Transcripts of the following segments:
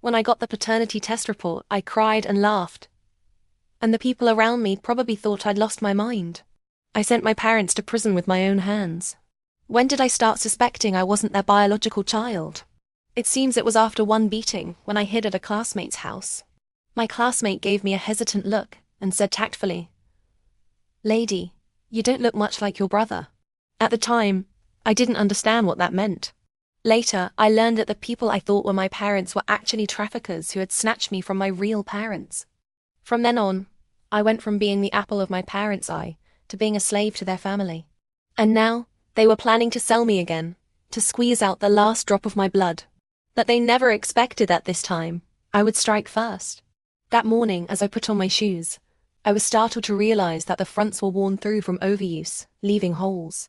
When I got the paternity test report, I cried and laughed. And the people around me probably thought I'd lost my mind. I sent my parents to prison with my own hands. When did I start suspecting I wasn't their biological child? It seems it was after one beating, when I hid at a classmate's house. My classmate gave me a hesitant look and said tactfully, "Lady, you don't look much like your brother." At the time, I didn't understand what that meant. Later, I learned that the people I thought were my parents were actually traffickers who had snatched me from my real parents. From then on, I went from being the apple of my parents' eye to being a slave to their family. And now, they were planning to sell me again, to squeeze out the last drop of my blood. That they never expected at this time, I would strike first. That morning, as I put on my shoes, I was startled to realize that the fronts were worn through from overuse, leaving holes.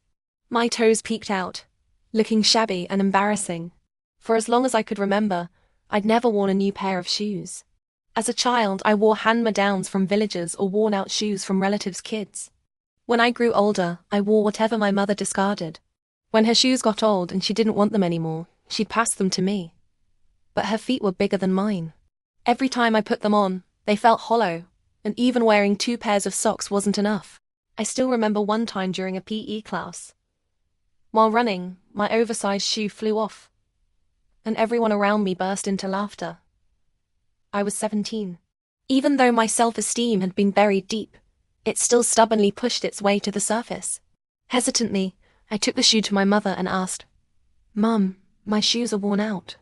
My toes peeked out, looking shabby and embarrassing. For as long as I could remember, I'd never worn a new pair of shoes. As a child, I wore hand-me-downs from villagers or worn-out shoes from relatives' kids. When I grew older, I wore whatever my mother discarded. When her shoes got old and she didn't want them anymore, she'd pass them to me. But her feet were bigger than mine. Every time I put them on, they felt hollow, and even wearing 2 pairs of socks wasn't enough. I still remember one time during a PE class. While running, my oversized shoe flew off, and everyone around me burst into laughter. I was 17. Even though my self-esteem had been buried deep, it still stubbornly pushed its way to the surface. Hesitantly, I took the shoe to my mother and asked, "Mum, my shoes are worn out.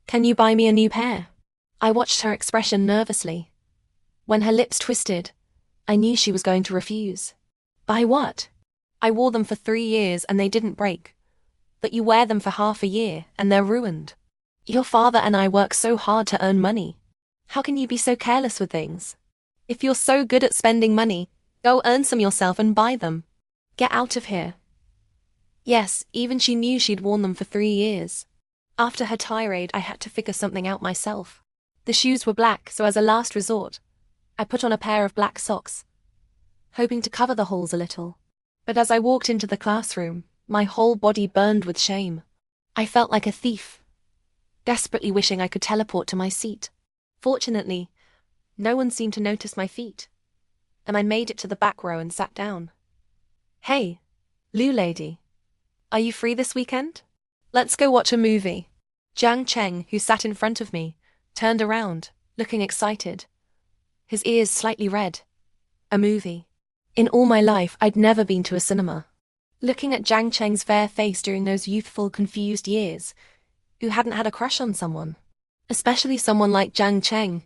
Can you buy me a new pair?" I watched her expression nervously. When her lips twisted, I knew she was going to refuse. "Buy what? I wore them for 3 years and they didn't break. But you wear them for half a year and they're ruined. Your father and I work so hard to earn money. How can you be so careless with things? If you're so good at spending money, go earn some yourself and buy them. Get out of here." Yes, even she knew she'd worn them for 3 years. After her tirade, I had to figure something out myself. The shoes were black, so as a last resort, I put on a pair of black socks, hoping to cover the holes a little. But as I walked into the classroom, my whole body burned with shame. I felt like a thief, desperately wishing I could teleport to my seat. Fortunately, no one seemed to notice my feet, and I made it to the back row and sat down. "Hey, Lou lady, are you free this weekend? Let's go watch a movie." Jiang Cheng, who sat in front of me, turned around, looking excited, his ears slightly red. A movie. In all my life, I'd never been to a cinema. Looking at Jiang Cheng's fair face during those youthful, confused years, who hadn't had a crush on someone? Especially someone like Jiang Cheng,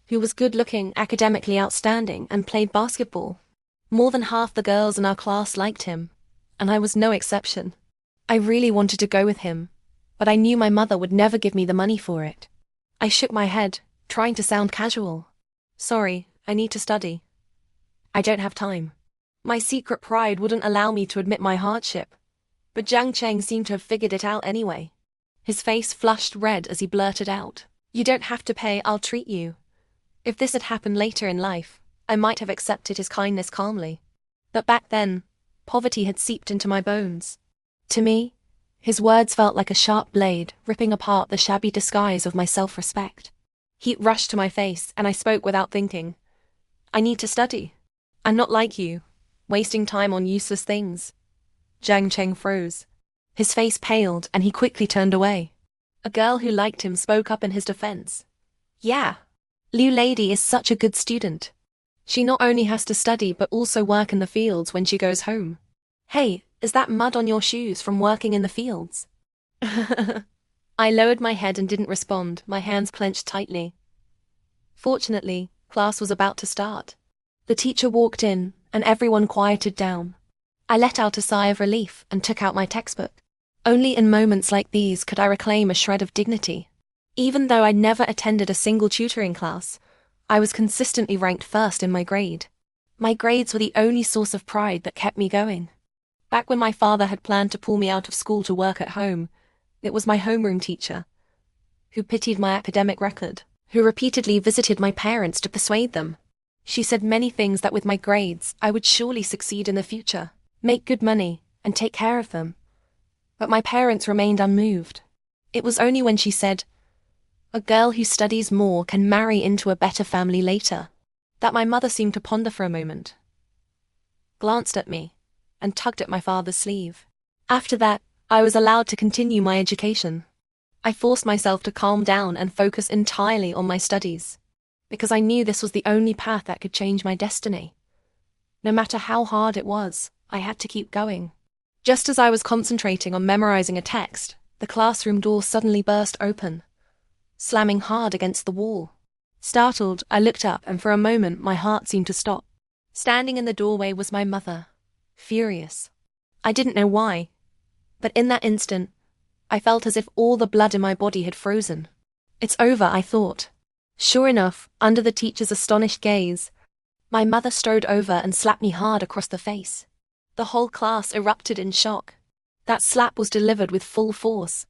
who was good-looking, academically outstanding, and played basketball. More than half the girls in our class liked him, and I was no exception. I really wanted to go with him, but I knew my mother would never give me the money for it. I shook my head, trying to sound casual. "Sorry, I need to study. I don't have time." My secret pride wouldn't allow me to admit my hardship, but Jiang Cheng seemed to have figured it out anyway. His face flushed red as he blurted out, "You don't have to pay, I'll treat you." If this had happened later in life, I might have accepted his kindness calmly. But back then, poverty had seeped into my bones. To me, his words felt like a sharp blade ripping apart the shabby disguise of my self-respect. Heat rushed to my face, and I spoke without thinking. "I need to study. I'm not like you, wasting time on useless things." Jiang Cheng froze. His face paled, and he quickly turned away. A girl who liked him spoke up in his defense. "Yeah, Liu lady is such a good student. She not only has to study but also work in the fields when she goes home." "Hey, is that mud on your shoes from working in the fields?" I lowered my head and didn't respond, my hands clenched tightly. Fortunately, class was about to start. The teacher walked in, and everyone quieted down. I let out a sigh of relief and took out my textbook. Only in moments like these could I reclaim a shred of dignity. Even though I'd never attended a single tutoring class, I was consistently ranked first in my grade. My grades were the only source of pride that kept me going. Back when my father had planned to pull me out of school to work at home, it was my homeroom teacher, who pitied my academic record, who repeatedly visited my parents to persuade them. She said many things that with my grades, I would surely succeed in the future, make good money, and take care of them. But my parents remained unmoved. It was only when she said, A girl who studies more can marry into a better family later. That my mother seemed to ponder for a moment, glanced at me, and tugged at my father's sleeve. After that, I was allowed to continue my education. I forced myself to calm down and focus entirely on my studies, because I knew this was the only path that could change my destiny. No matter how hard it was, I had to keep going. Just as I was concentrating on memorizing a text, the classroom door suddenly burst open, slamming hard against the wall. Startled, I looked up, and for a moment my heart seemed to stop. Standing in the doorway was my mother, furious. I didn't know why, but in that instant, I felt as if all the blood in my body had frozen. It's over, I thought. Sure enough, under the teacher's astonished gaze, my mother strode over and slapped me hard across the face. The whole class erupted in shock. That slap was delivered with full force.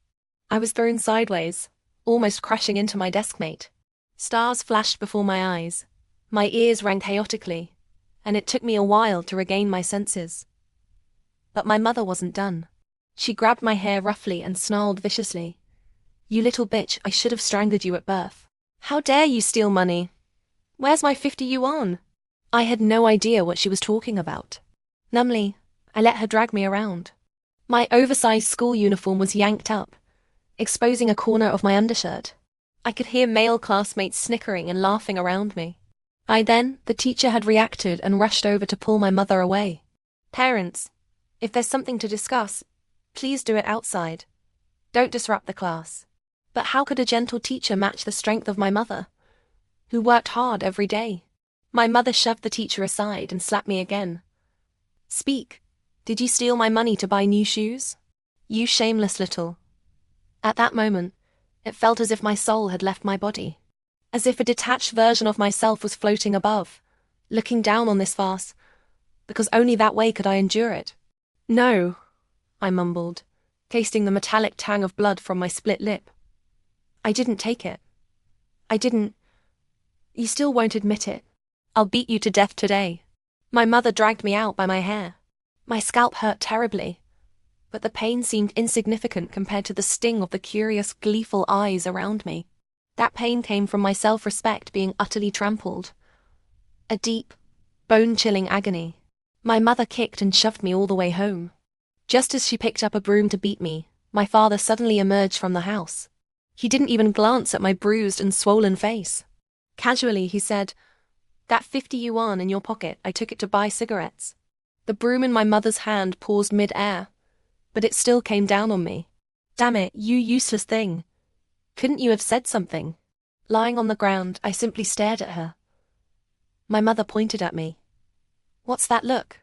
I was thrown sideways, almost crashing into my deskmate. Stars flashed before my eyes. My ears rang chaotically, and it took me a while to regain my senses. But my mother wasn't done. She grabbed my hair roughly and snarled viciously. "You little bitch, I should have strangled you at birth. How dare you steal money? Where's my 50 yuan?" I had no idea what she was talking about. Numbly, I let her drag me around. My oversized school uniform was yanked up, exposing a corner of my undershirt. I could hear male classmates snickering and laughing around me. The teacher had reacted and rushed over to pull my mother away. "Parents, if there's something to discuss, please do it outside. Don't disrupt the class." But how could a gentle teacher match the strength of my mother, who worked hard every day? My mother shoved the teacher aside and slapped me again. "Speak. Did you steal my money to buy new shoes? You shameless little..." At that moment, it felt as if my soul had left my body. As if a detached version of myself was floating above, looking down on this farce, because only that way could I endure it. "No," I mumbled, tasting the metallic tang of blood from my split lip. "I didn't take it. I didn't. You still won't admit it. I'll beat you to death today." My mother dragged me out by my hair. My scalp hurt terribly, but the pain seemed insignificant compared to the sting of the curious, gleeful eyes around me. That pain came from my self-respect being utterly trampled. A deep, bone-chilling agony. My mother kicked and shoved me all the way home. Just as she picked up a broom to beat me, my father suddenly emerged from the house. He didn't even glance at my bruised and swollen face. Casually, he said, "That 50 yuan in your pocket, I took it to buy cigarettes." The broom in my mother's hand paused mid-air, but it still came down on me. "Damn it, you useless thing. Couldn't you have said something?" Lying on the ground, I simply stared at her. My mother pointed at me. "What's that look?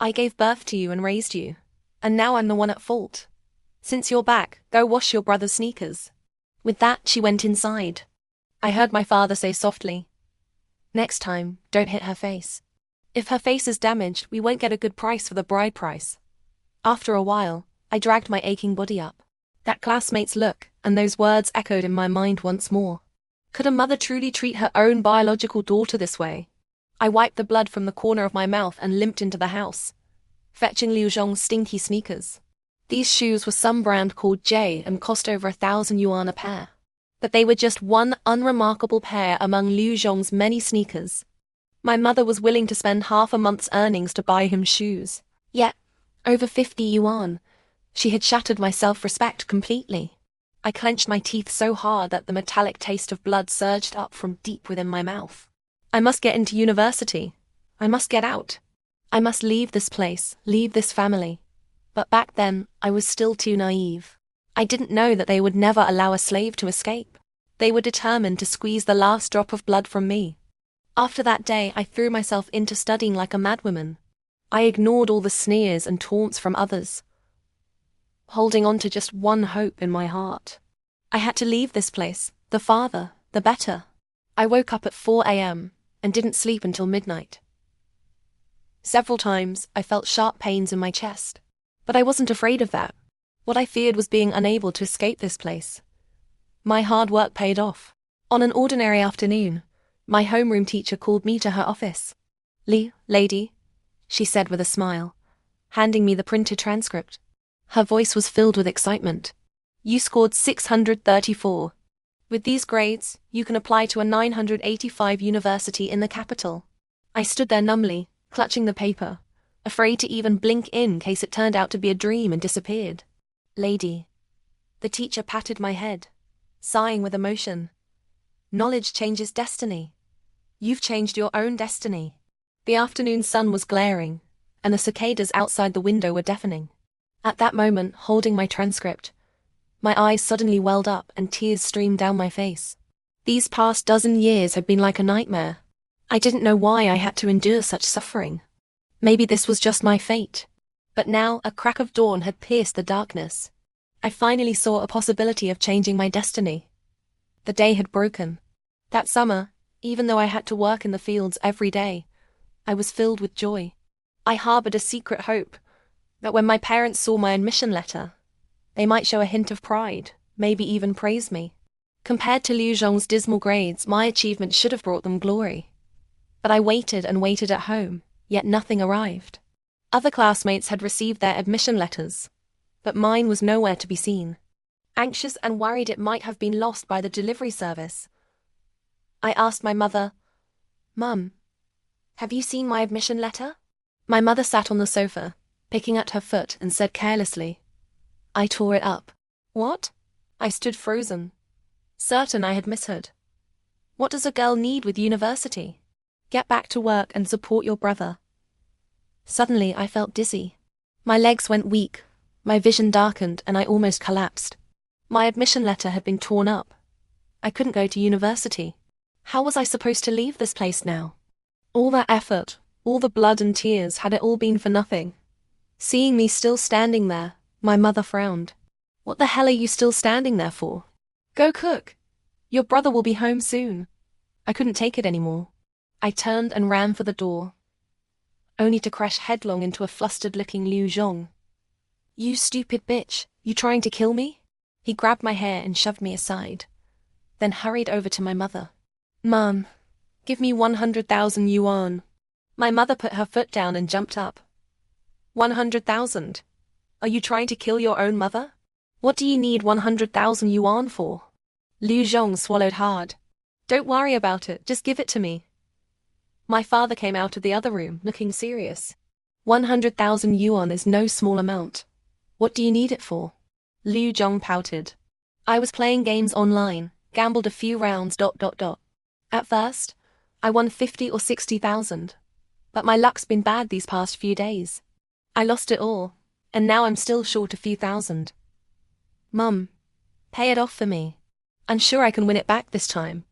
I gave birth to you and raised you, and now I'm the one at fault. Since you're back, go wash your brother's sneakers." With that, she went inside. I heard my father say softly, "Next time, don't hit her face. If her face is damaged, we won't get a good price for the bride price." After a while, I dragged my aching body up. That classmate's look and those words echoed in my mind once more. Could a mother truly treat her own biological daughter this way? I wiped the blood from the corner of my mouth and limped into the house, fetching Liu Zhong's stinky sneakers. These shoes were some brand called J and cost over 1,000 yuan a pair. But they were just one unremarkable pair among Liu Zhong's many sneakers. My mother was willing to spend half a month's earnings to buy him shoes. Yet, over 50 yuan, she had shattered my self-respect completely. I clenched my teeth so hard that the metallic taste of blood surged up from deep within my mouth. I must get into university. I must get out. I must leave this place, leave this family. But back then, I was still too naive. I didn't know that they would never allow a slave to escape. They were determined to squeeze the last drop of blood from me. After that day, I threw myself into studying like a madwoman. I ignored all the sneers and taunts from others, holding on to just one hope in my heart. I had to leave this place, the farther, the better. I woke up at 4 a.m. and didn't sleep until midnight. Several times, I felt sharp pains in my chest. But I wasn't afraid of that. What I feared was being unable to escape this place. My hard work paid off. On an ordinary afternoon, my homeroom teacher called me to her office. "Lady," she said with a smile, handing me the printed transcript. Her voice was filled with excitement. "You scored 634. With these grades, you can apply to a 985 university in the capital. I stood there numbly, clutching the paper, afraid to even blink in case it turned out to be a dream and disappeared. Lady. The teacher patted my head, sighing with emotion. Knowledge changes destiny. You've changed your own destiny. The afternoon sun was glaring, and the cicadas outside the window were deafening. At that moment, holding my transcript, my eyes suddenly welled up and tears streamed down my face. These past dozen years had been like a nightmare. I didn't know why I had to endure such suffering. Maybe this was just my fate. But now a crack of dawn had pierced the darkness. I finally saw a possibility of changing my destiny. The day had broken. That summer, even though I had to work in the fields every day, I was filled with joy. I harbored a secret hope that when my parents saw my admission letter, they might show a hint of pride, maybe even praise me. Compared to Liu Zhong's dismal grades, my achievement should have brought them glory. But I waited and waited at home, yet nothing arrived. Other classmates had received their admission letters, but mine was nowhere to be seen. Anxious and worried it might have been lost by the delivery service, I asked my mother, "Mum, have you seen my admission letter?" My mother sat on the sofa, picking at her foot, and said carelessly, "I tore it up." What? I stood frozen, certain I had misheard. What does a girl need with university? Get back to work and support your brother. Suddenly I felt dizzy. My legs went weak, my vision darkened, and I almost collapsed. My admission letter had been torn up. I couldn't go to university. How was I supposed to leave this place now? All that effort, all the blood and tears, had it all been for nothing? Seeing me still standing there, my mother frowned. "What the hell are you still standing there for? Go cook. Your brother will be home soon." I couldn't take it anymore. I turned and ran for the door, only to crash headlong into a flustered-looking Liu Zhong. "You stupid bitch, you trying to kill me?" He grabbed my hair and shoved me aside, then hurried over to my mother. "Mum, give me 100,000 yuan. My mother put her foot down and jumped up. 100,000? Are you trying to kill your own mother? What do you need 100,000 yuan for? Liu Zhong swallowed hard. Don't worry about it, just give it to me. My father came out of the other room, looking serious. 100,000 yuan is no small amount. What do you need it for? Liu Zhong pouted. I was playing games online, gambled a few rounds. At first, I won 50 or 60,000. But my luck's been bad these past few days. I lost it all, and now I'm still short a few thousand. Mum, pay it off for me. I'm sure I can win it back this time.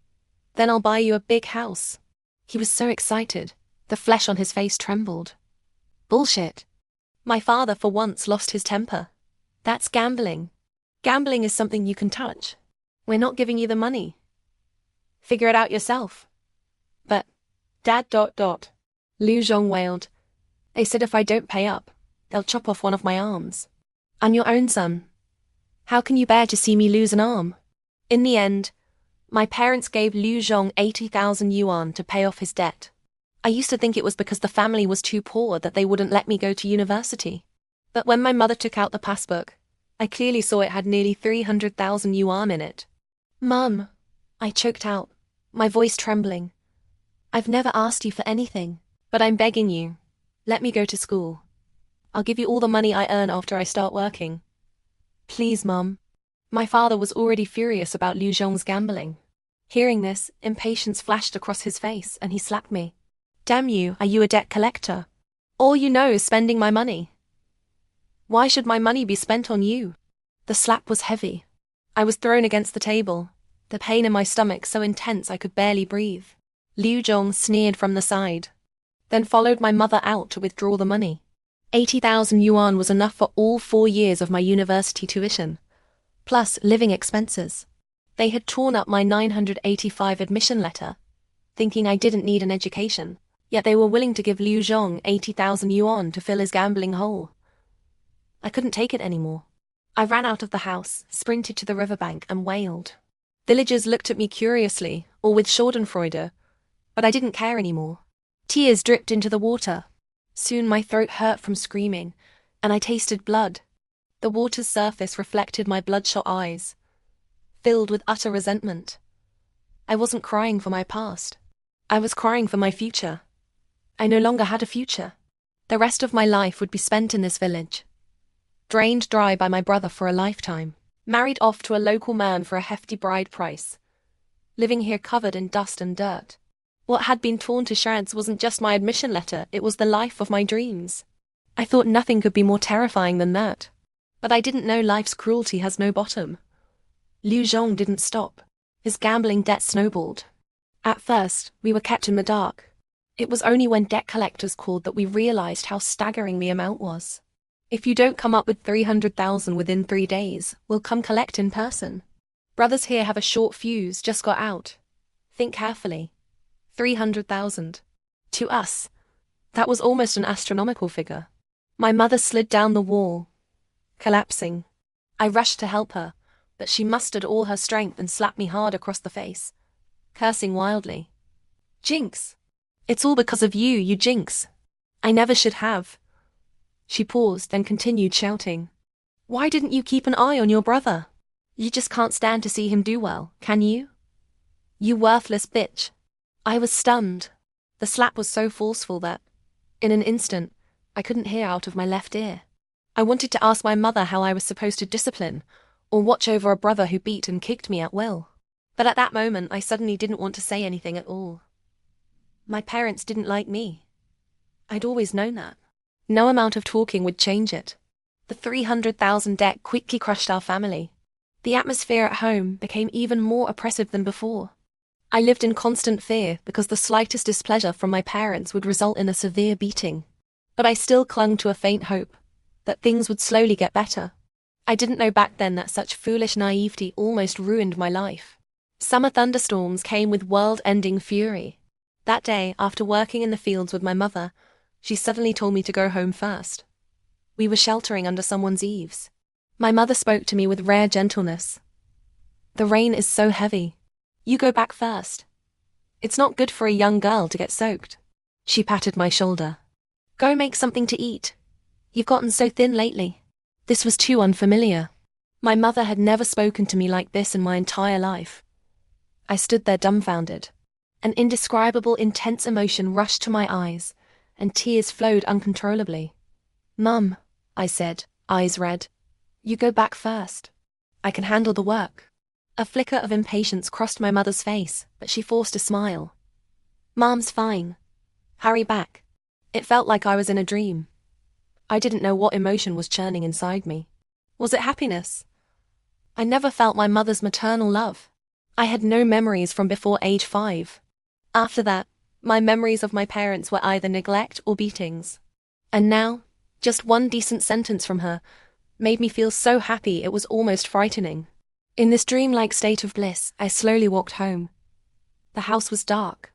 Then I'll buy you a big house. He was so excited, the flesh on his face trembled. Bullshit. My father for once lost his temper. That's gambling. Gambling is something you can touch. We're not giving you the money. Figure it out yourself. But, Dad. Liu Zhong wailed. They said if I don't pay up, they'll chop off one of my arms. I'm your own son. How can you bear to see me lose an arm? In the end, my parents gave Liu Zhong 80,000 yuan to pay off his debt. I used to think it was because the family was too poor that they wouldn't let me go to university. But when my mother took out the passbook, I clearly saw it had nearly 300,000 yuan in it. Mum, I choked out, my voice trembling. I've never asked you for anything, but I'm begging you. Let me go to school. I'll give you all the money I earn after I start working. Please, Mum. My father was already furious about Liu Zhong's gambling. Hearing this, impatience flashed across his face and he slapped me. Damn you, are you a debt collector? All you know is spending my money. Why should my money be spent on you? The slap was heavy. I was thrown against the table, the pain in my stomach so intense I could barely breathe. Liu Zhong sneered from the side, then followed my mother out to withdraw the money. 80,000 yuan was enough for all 4 years of my university tuition, plus living expenses. They had torn up my 985 admission letter, thinking I didn't need an education, yet they were willing to give Liu Zhong 80,000 yuan to fill his gambling hole. I couldn't take it anymore. I ran out of the house, sprinted to the riverbank, and wailed. Villagers looked at me curiously, or with schadenfreude, but I didn't care anymore. Tears dripped into the water. Soon my throat hurt from screaming, and I tasted blood. The water's surface reflected my bloodshot eyes. filled with utter resentment. I wasn't crying for my past. I was crying for my future. I no longer had a future. The rest of my life would be spent in this village, drained dry by my brother for a lifetime, married off to a local man for a hefty bride price, living here covered in dust and dirt. What had been torn to shreds wasn't just my admission letter, it was the life of my dreams. I thought nothing could be more terrifying than that. But I didn't know life's cruelty has no bottom. Liu Zhong didn't stop. His gambling debt snowballed. At first, we were kept in the dark. It was only when debt collectors called that we realized how staggering the amount was. If you don't come up with 300,000 within 3 days, we'll come collect in person. Brothers here have a short fuse, just got out. Think carefully. 300,000. To us, that was almost an astronomical figure. My mother slid down the wall, collapsing. I rushed to help her, but she mustered all her strength and slapped me hard across the face, cursing wildly. Jinx! It's all because of you, you jinx! I never should have. She paused, then continued shouting. Why didn't you keep an eye on your brother? You just can't stand to see him do well, can you? You worthless bitch. I was stunned. The slap was so forceful that, in an instant, I couldn't hear out of my left ear. I wanted to ask my mother how I was supposed to discipline, or watch over a brother who beat and kicked me at will. But at that moment, I suddenly didn't want to say anything at all. My parents didn't like me. I'd always known that. No amount of talking would change it. The 300,000 debt quickly crushed our family. The atmosphere at home became even more oppressive than before. I lived in constant fear because the slightest displeasure from my parents would result in a severe beating. But I still clung to a faint hope that things would slowly get better. I didn't know back then that such foolish naivety almost ruined my life. Summer thunderstorms came with world-ending fury. That day, after working in the fields with my mother, she suddenly told me to go home first. We were sheltering under someone's eaves. My mother spoke to me with rare gentleness. The rain is so heavy. You go back first. It's not good for a young girl to get soaked. She patted my shoulder. Go make something to eat. You've gotten so thin lately. This was too unfamiliar. My mother had never spoken to me like this in my entire life. I stood there dumbfounded. An indescribable, intense emotion rushed to my eyes, and tears flowed uncontrollably. Mum, I said, eyes red. You go back first. I can handle the work. A flicker of impatience crossed my mother's face, but she forced a smile. Mom's fine. Hurry back. It felt like I was in a dream. I didn't know what emotion was churning inside me. Was it happiness? I never felt my mother's maternal love. I had no memories from before age 5. After that, my memories of my parents were either neglect or beatings. And now, just one decent sentence from her made me feel so happy it was almost frightening. In this dreamlike state of bliss, I slowly walked home. The house was dark,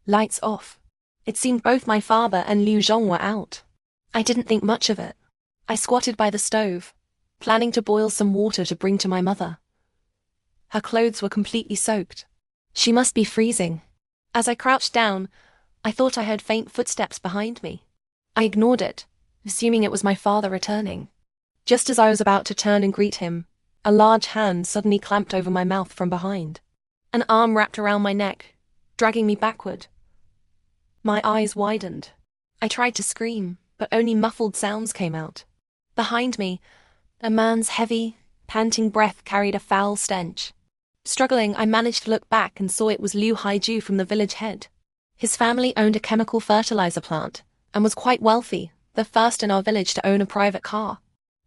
lights off. It seemed both my father and Liu Zhong were out. I didn't think much of it. I squatted by the stove, planning to boil some water to bring to my mother. Her clothes were completely soaked. She must be freezing. As I crouched down, I thought I heard faint footsteps behind me. I ignored it, assuming it was my father returning. Just as I was about to turn and greet him, a large hand suddenly clamped over my mouth from behind. An arm wrapped around my neck, dragging me backward. My eyes widened. I tried to scream, but only muffled sounds came out. Behind me, a man's heavy, panting breath carried a foul stench. Struggling, I managed to look back and saw it was Liu Haiju from the village head. His family owned a chemical fertilizer plant and was quite wealthy, the first in our village to own a private car.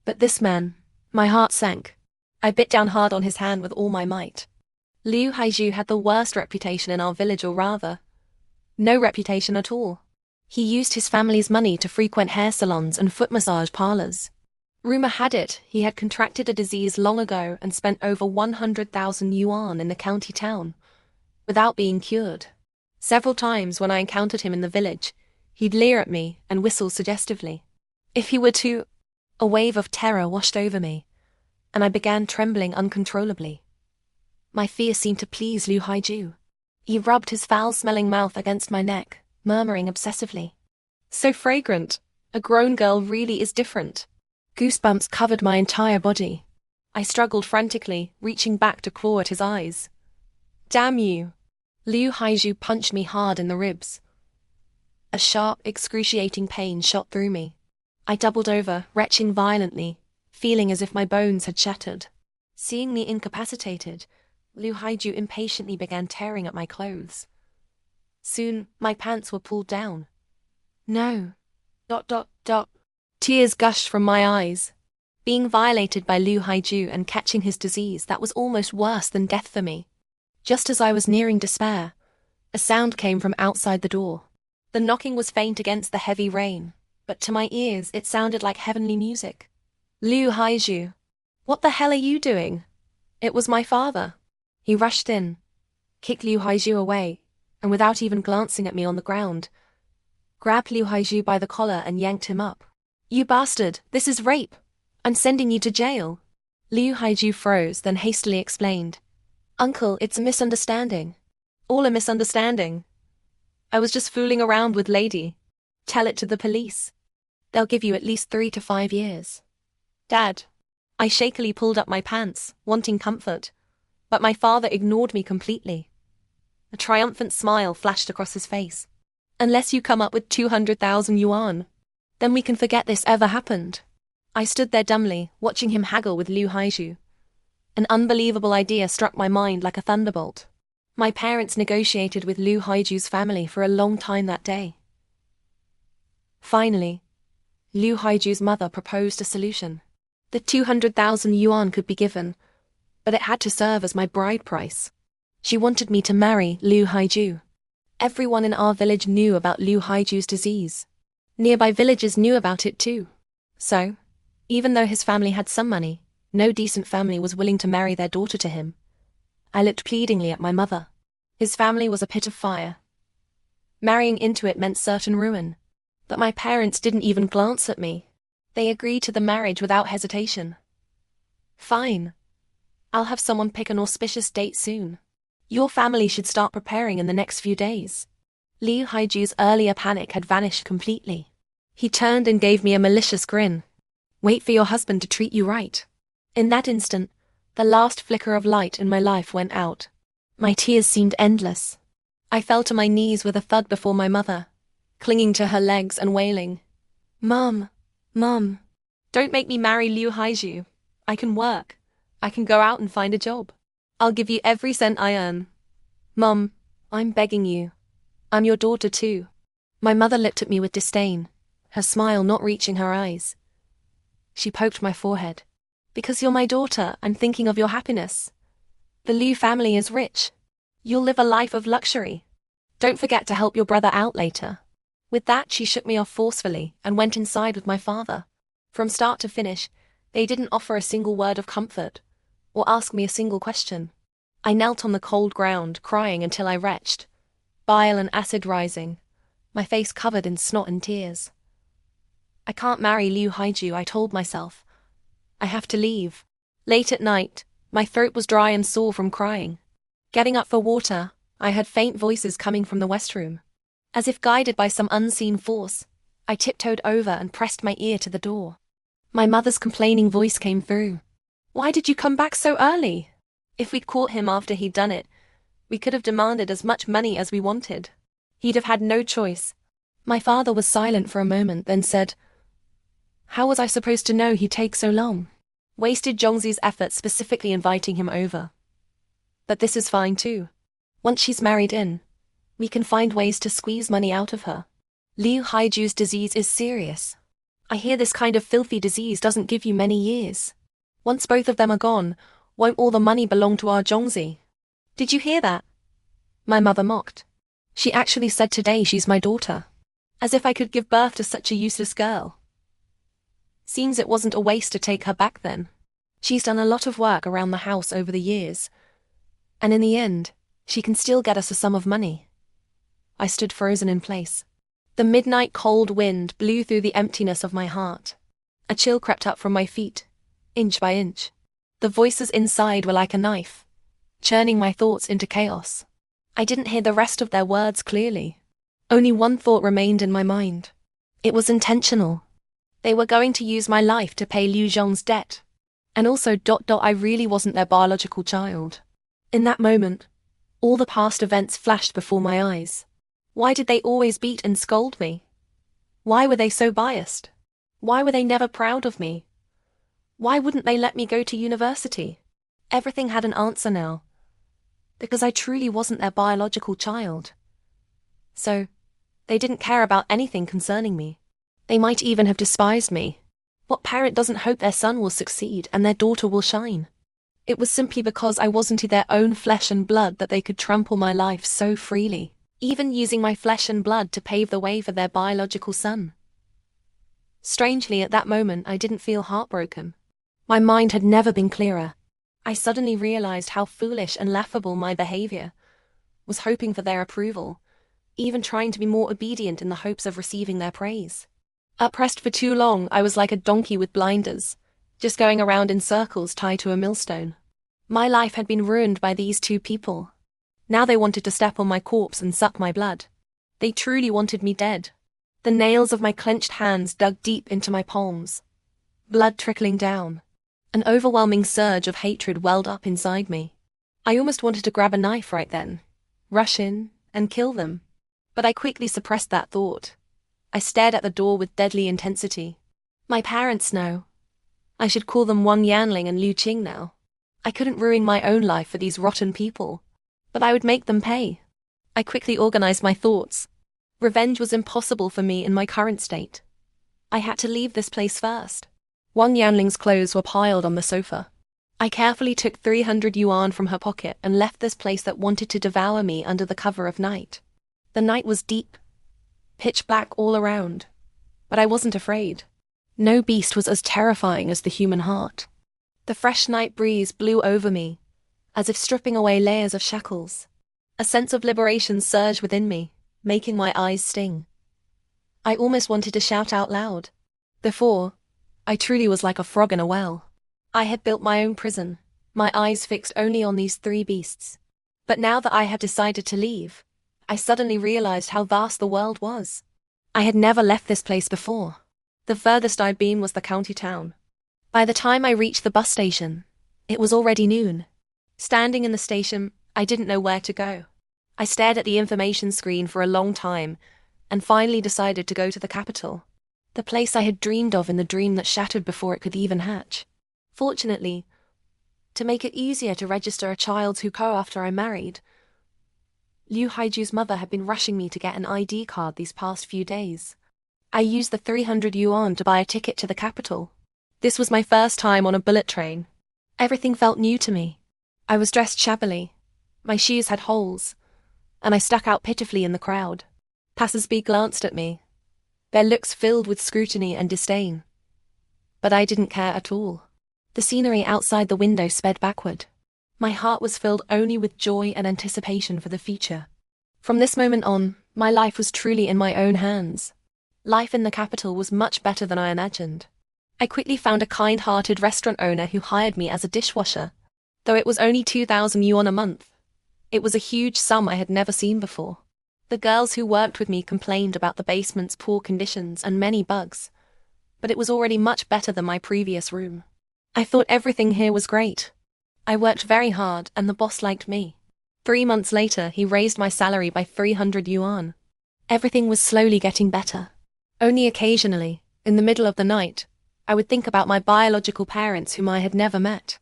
But this man, my heart sank. I bit down hard on his hand with all my might. Liu Haiju had the worst reputation in our village, or rather, no reputation at all. He used his family's money to frequent hair salons and foot massage parlors. Rumor had it he had contracted a disease long ago and spent over 100,000 yuan in the county town, without being cured. Several times when I encountered him in the village, he'd leer at me and whistle suggestively. If he were to... A wave of terror washed over me, and I began trembling uncontrollably. My fear seemed to please Liu Haiju. He rubbed his foul-smelling mouth against my neck, murmuring obsessively. So fragrant. A grown girl really is different. Goosebumps covered my entire body. I struggled frantically, reaching back to claw at his eyes. Damn you! Liu Haiju punched me hard in the ribs. A sharp, excruciating pain shot through me. I doubled over, retching violently, feeling as if my bones had shattered. Seeing me incapacitated, Liu Haiju impatiently began tearing at my clothes. Soon, my pants were pulled down. No. ... Tears gushed from my eyes. Being violated by Liu Haiju and catching his disease, that was almost worse than death for me. Just as I was nearing despair, a sound came from outside the door. The knocking was faint against the heavy rain, but to my ears it sounded like heavenly music. Liu Haiju, what the hell are you doing? It was my father. He rushed in, kicked Liu Haiju away, and without even glancing at me on the ground, grabbed Liu Haiju by the collar and yanked him up. You bastard, this is rape. I'm sending you to jail. Liu Haiju froze, then hastily explained. Uncle, it's a misunderstanding. All a misunderstanding. I was just fooling around with Lady. Tell it to the police. They'll give you at least 3 to 5 years. Dad. I shakily pulled up my pants, wanting comfort, but my father ignored me completely. A triumphant smile flashed across his face. Unless you come up with 200,000 yuan, then we can forget this ever happened. I stood there dumbly, watching him haggle with Liu Haiju. An unbelievable idea struck my mind like a thunderbolt. My parents negotiated with Liu Haiju's family for a long time that day. Finally, Liu Haiju's mother proposed a solution. The 200,000 yuan could be given, but it had to serve as my bride price. She wanted me to marry Liu Haiju. Everyone in our village knew about Liu Haiju's disease. Nearby villages knew about it too. So, even though his family had some money, no decent family was willing to marry their daughter to him. I looked pleadingly at my mother. His family was a pit of fire. Marrying into it meant certain ruin. But my parents didn't even glance at me. They agreed to the marriage without hesitation. Fine. I'll have someone pick an auspicious date soon. Your family should start preparing in the next few days. Liu Haiju's earlier panic had vanished completely. He turned and gave me a malicious grin. Wait for your husband to treat you right. In that instant, the last flicker of light in my life went out. My tears seemed endless. I fell to my knees with a thud before my mother, clinging to her legs and wailing. Mom, Mom, don't make me marry Liu Haiju. I can work. I can go out and find a job. I'll give you every cent I earn. Mom, I'm begging you. I'm your daughter too. My mother looked at me with disdain, her smile not reaching her eyes. She poked my forehead. Because you're my daughter, I'm thinking of your happiness. The Liu family is rich. You'll live a life of luxury. Don't forget to help your brother out later. With that, she shook me off forcefully and went inside with my father. From start to finish, they didn't offer a single word of comfort or ask me a single question. I knelt on the cold ground, crying until I retched, bile and acid rising, my face covered in snot and tears. I can't marry Liu Haiju, I told myself. I have to leave. Late at night, my throat was dry and sore from crying. Getting up for water, I heard faint voices coming from the west room. As if guided by some unseen force, I tiptoed over and pressed my ear to the door. My mother's complaining voice came through. Why did you come back so early? If we'd caught him after he'd done it, we could have demanded as much money as we wanted. He'd have had no choice. My father was silent for a moment, then said, How was I supposed to know he'd take so long? Wasted Zhongzi's efforts specifically inviting him over. But this is fine too. Once she's married in, we can find ways to squeeze money out of her. Liu Haiju's disease is serious. I hear this kind of filthy disease doesn't give you many years. Once both of them are gone, won't all the money belong to our Zhongzi? Did you hear that? My mother mocked. She actually said today she's my daughter. As if I could give birth to such a useless girl. Seems it wasn't a waste to take her back then. She's done a lot of work around the house over the years. And in the end, she can still get us a sum of money. I stood frozen in place. The midnight cold wind blew through the emptiness of my heart. A chill crept up from my feet, inch by inch. The voices inside were like a knife, churning my thoughts into chaos. I didn't hear the rest of their words clearly. Only one thought remained in my mind. It was intentional. They were going to use my life to pay Liu Zhong's debt. And also I really wasn't their biological child. In that moment, all the past events flashed before my eyes. Why did they always beat and scold me? Why were they so biased? Why were they never proud of me? Why wouldn't they let me go to university? Everything had an answer now. Because I truly wasn't their biological child. So, they didn't care about anything concerning me. They might even have despised me. What parent doesn't hope their son will succeed and their daughter will shine? It was simply because I wasn't their own flesh and blood that they could trample my life so freely, even using my flesh and blood to pave the way for their biological son. Strangely, at that moment, I didn't feel heartbroken. My mind had never been clearer. I suddenly realized how foolish and laughable my behavior was, hoping for their approval, even trying to be more obedient in the hopes of receiving their praise. Oppressed for too long, I was like a donkey with blinders, just going around in circles tied to a millstone. My life had been ruined by these two people. Now they wanted to step on my corpse and suck my blood. They truly wanted me dead. The nails of my clenched hands dug deep into my palms, blood trickling down. An overwhelming surge of hatred welled up inside me. I almost wanted to grab a knife right then, rush in, and kill them. But I quickly suppressed that thought. I stared at the door with deadly intensity. My parents know. I should call them Wang Yanling and Liu Qing now. I couldn't ruin my own life for these rotten people, but I would make them pay. I quickly organized my thoughts. Revenge was impossible for me in my current state. I had to leave this place first. Wang Yanling's clothes were piled on the sofa. I carefully took 300 yuan from her pocket and left this place that wanted to devour me under the cover of night. The night was deep, pitch black all around, but I wasn't afraid. No beast was as terrifying as the human heart. The fresh night breeze blew over me, as if stripping away layers of shackles. A sense of liberation surged within me, making my eyes sting. I almost wanted to shout out loud. Before, I truly was like a frog in a well. I had built my own prison, my eyes fixed only on these three beasts. But now that I had decided to leave, I suddenly realized how vast the world was. I had never left this place before. The furthest I'd been was the county town. By the time I reached the bus station, it was already noon. Standing in the station, I didn't know where to go. I stared at the information screen for a long time, and finally decided to go to the capital. The place I had dreamed of in the dream that shattered before it could even hatch. Fortunately, to make it easier to register a child after I married, Liu Haiju's mother had been rushing me to get an ID card these past few days. I used the 300 yuan to buy a ticket to the capital. This was my first time on a bullet train. Everything felt new to me. I was dressed shabbily. My shoes had holes, and I stuck out pitifully in the crowd. Passers-by glanced at me, their looks filled with scrutiny and disdain. But I didn't care at all. The scenery outside the window sped backward. My heart was filled only with joy and anticipation for the future. From this moment on, my life was truly in my own hands. Life in the capital was much better than I imagined. I quickly found a kind-hearted restaurant owner who hired me as a dishwasher. Though it was only 2,000 yuan a month, it was a huge sum I had never seen before. The girls who worked with me complained about the basement's poor conditions and many bugs, but it was already much better than my previous room. I thought everything here was great. I worked very hard and the boss liked me. 3 months later, he raised my salary by 300 yuan. Everything was slowly getting better. Only occasionally, in the middle of the night, I would think about my biological parents whom I had never met.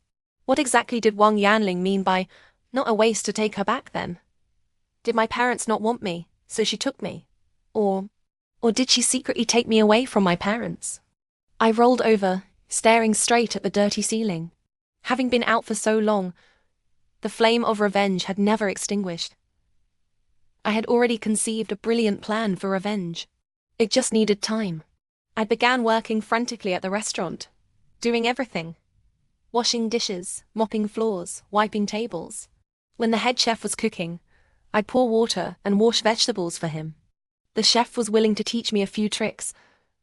What exactly did Wang Yanling mean by not a waste to take her back then? Did my parents not want me, so she took me? Or did she secretly take me away from my parents? I rolled over, staring straight at the dirty ceiling. Having been out for so long, the flame of revenge had never extinguished. I had already conceived a brilliant plan for revenge. It just needed time. I began working frantically at the restaurant, doing everything. Washing dishes, mopping floors, wiping tables. When the head chef was cooking, I'd pour water and wash vegetables for him. The chef was willing to teach me a few tricks,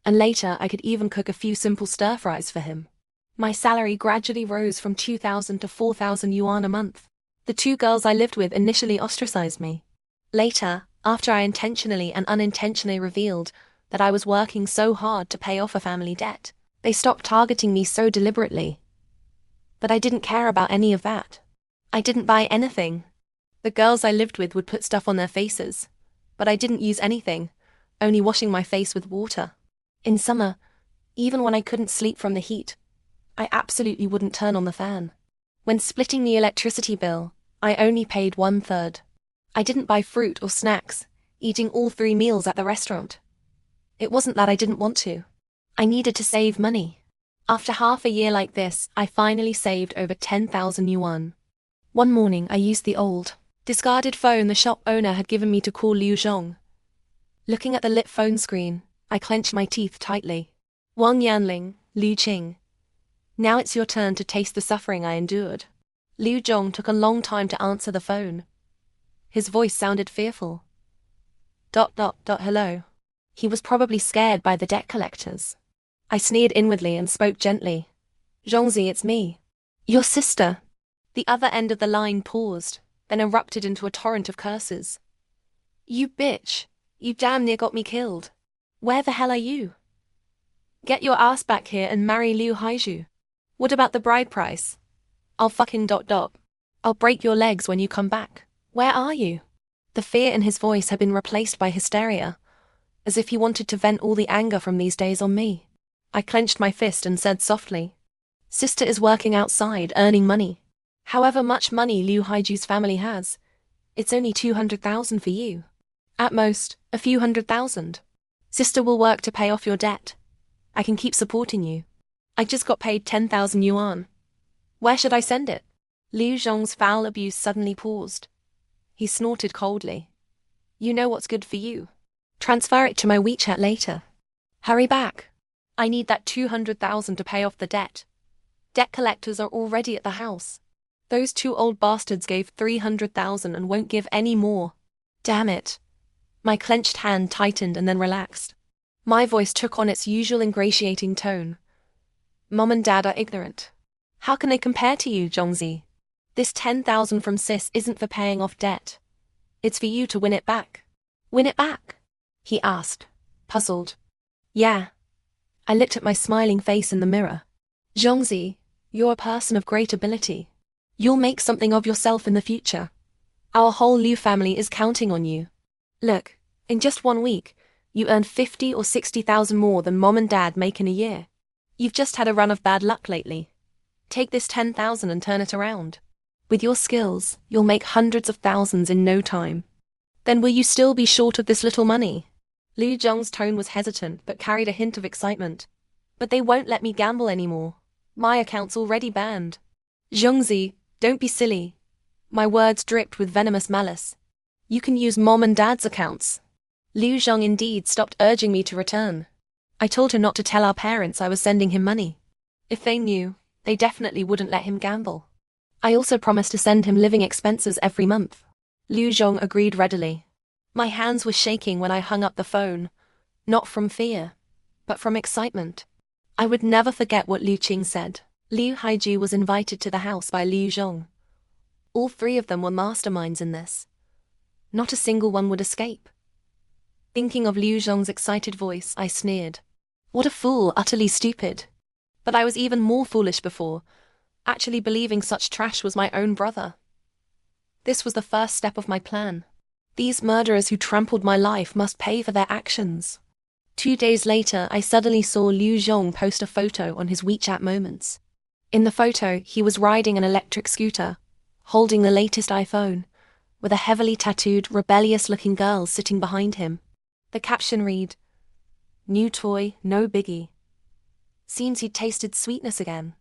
and later I could even cook a few simple stir-fries for him. My salary gradually rose from 2,000 to 4,000 yuan a month. The 2 girls I lived with initially ostracized me. Later, after I intentionally and unintentionally revealed that I was working so hard to pay off a family debt, they stopped targeting me so deliberately. But I didn't care about any of that. I didn't buy anything. The girls I lived with would put stuff on their faces, but I didn't use anything, only washing my face with water. In summer, even when I couldn't sleep from the heat, I absolutely wouldn't turn on the fan. When splitting the electricity bill, I only paid 1/3. I didn't buy fruit or snacks, eating all 3 meals at the restaurant. It wasn't that I didn't want to. I needed to save money. After half a year like this, I finally saved over 10,000 yuan. One morning, I used the old, discarded phone the shop owner had given me to call Liu Zhong. Looking at the lit phone screen, I clenched my teeth tightly. Wang Yanling, Liu Qing. Now it's your turn to taste the suffering I endured. Liu Zhong took a long time to answer the phone. His voice sounded fearful. Hello. He was probably scared by the debt collectors. I sneered inwardly and spoke gently. Zhongzi, it's me. Your sister. The other end of the line paused, then erupted into a torrent of curses. You bitch. You damn near got me killed. Where the hell are you? Get your ass back here and marry Liu Haiju. What about the bride price? I'll fucking ... I'll break your legs when you come back. Where are you? The fear in his voice had been replaced by hysteria, as if he wanted to vent all the anger from these days on me. I clenched my fist and said softly, Sister is working outside, earning money. However much money Liu Haiju's family has, it's only 200,000 for you. At most, a few 100,000. Sister will work to pay off your debt. I can keep supporting you. I just got paid 10,000 yuan. Where should I send it? Liu Zhong's foul abuse suddenly paused. He snorted coldly. You know what's good for you. Transfer it to my WeChat later. Hurry back. I need that 200,000 to pay off the debt. Debt collectors are already at the house. Those 2 old bastards gave 300,000 and won't give any more. Damn it. My clenched hand tightened and then relaxed. My voice took on its usual ingratiating tone. Mom and Dad are ignorant. How can they compare to you, Zhongzi? This 10,000 from Sis isn't for paying off debt. It's for you to win it back. Win it back? He asked, puzzled. Yeah. I looked at my smiling face in the mirror. Zhongzi, you're a person of great ability. You'll make something of yourself in the future. Our whole Liu family is counting on you. Look, in just 1 week, you earned 50 or 60,000 more than Mom and Dad make in a year. You've just had a run of bad luck lately. Take this 10,000 and turn it around. With your skills, you'll make hundreds of thousands in no time. Then will you still be short of this little money? Liu Zhong's tone was hesitant but carried a hint of excitement. But they won't let me gamble anymore. My account's already banned. Zhongzi, don't be silly. My words dripped with venomous malice. You can use Mom and Dad's accounts. Liu Zhong indeed stopped urging me to return. I told her not to tell our parents I was sending him money. If they knew, they definitely wouldn't let him gamble. I also promised to send him living expenses every month. Liu Zhong agreed readily. My hands were shaking when I hung up the phone, not from fear, but from excitement. I would never forget what Liu Qing said. Liu Haiju was invited to the house by Liu Zhong. All 3 of them were masterminds in this. Not a single one would escape. Thinking of Liu Zhong's excited voice, I sneered. What a fool, utterly stupid. But I was even more foolish before, actually believing such trash was my own brother. This was the first step of my plan. These murderers who trampled my life must pay for their actions. 2 days later, I suddenly saw Liu Zhong post a photo on his WeChat Moments. In the photo, he was riding an electric scooter, holding the latest iPhone, with a heavily tattooed, rebellious-looking girl sitting behind him. The caption read, New toy, no biggie. Seems he'd tasted sweetness again.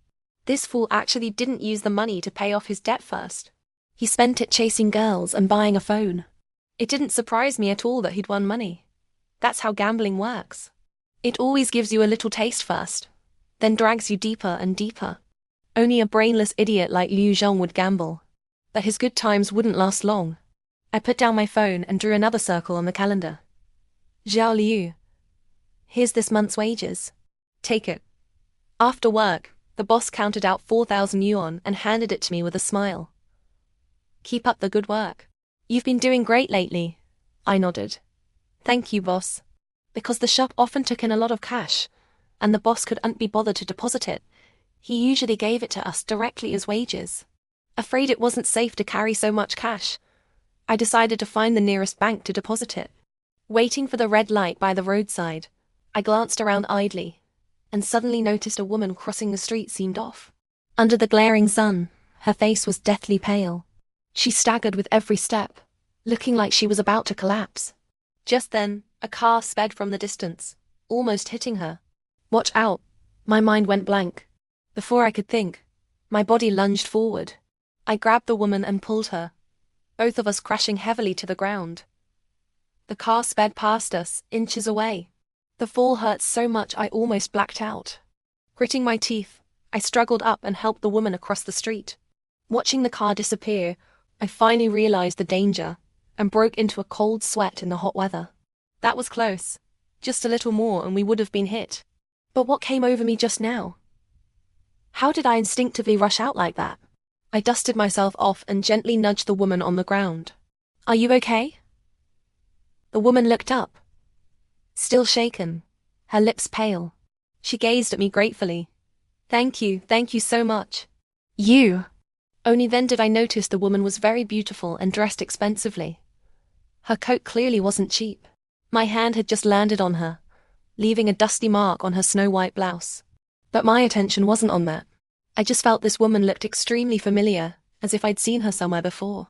This fool actually didn't use the money to pay off his debt first. He spent it chasing girls and buying a phone. It didn't surprise me at all that he'd won money. That's how gambling works. It always gives you a little taste first, then drags you deeper and deeper. Only a brainless idiot like Liu Zhong would gamble. But his good times wouldn't last long. I put down my phone and drew another circle on the calendar. Zhao Liu. Here's this month's wages. Take it. After work, the boss counted out 4,000 yuan and handed it to me with a smile. Keep up the good work. You've been doing great lately. I nodded. Thank you, boss. Because the shop often took in a lot of cash, and the boss couldn't be bothered to deposit it. He usually gave it to us directly as wages. Afraid it wasn't safe to carry so much cash, I decided to find the nearest bank to deposit it. Waiting for the red light by the roadside, I glanced around idly, and suddenly noticed a woman crossing the street seemed off. Under the glaring sun, her face was deathly pale. She staggered with every step, looking like she was about to collapse. Just then, a car sped from the distance, almost hitting her. Watch out! My mind went blank. Before I could think, my body lunged forward. I grabbed the woman and pulled her, both of us crashing heavily to the ground. The car sped past us, inches away. The fall hurt so much I almost blacked out. Gritting my teeth, I struggled up and helped the woman across the street. Watching the car disappear, I finally realized the danger and broke into a cold sweat in the hot weather. That was close. Just a little more and we would have been hit. But what came over me just now? How did I instinctively rush out like that? I dusted myself off and gently nudged the woman on the ground. Are you okay? The woman looked up. Still shaken, her lips pale. She gazed at me gratefully. Thank you so much. You. Only then did I notice the woman was very beautiful and dressed expensively. Her coat clearly wasn't cheap. My hand had just landed on her, leaving a dusty mark on her snow-white blouse. But my attention wasn't on that. I just felt this woman looked extremely familiar, as if I'd seen her somewhere before.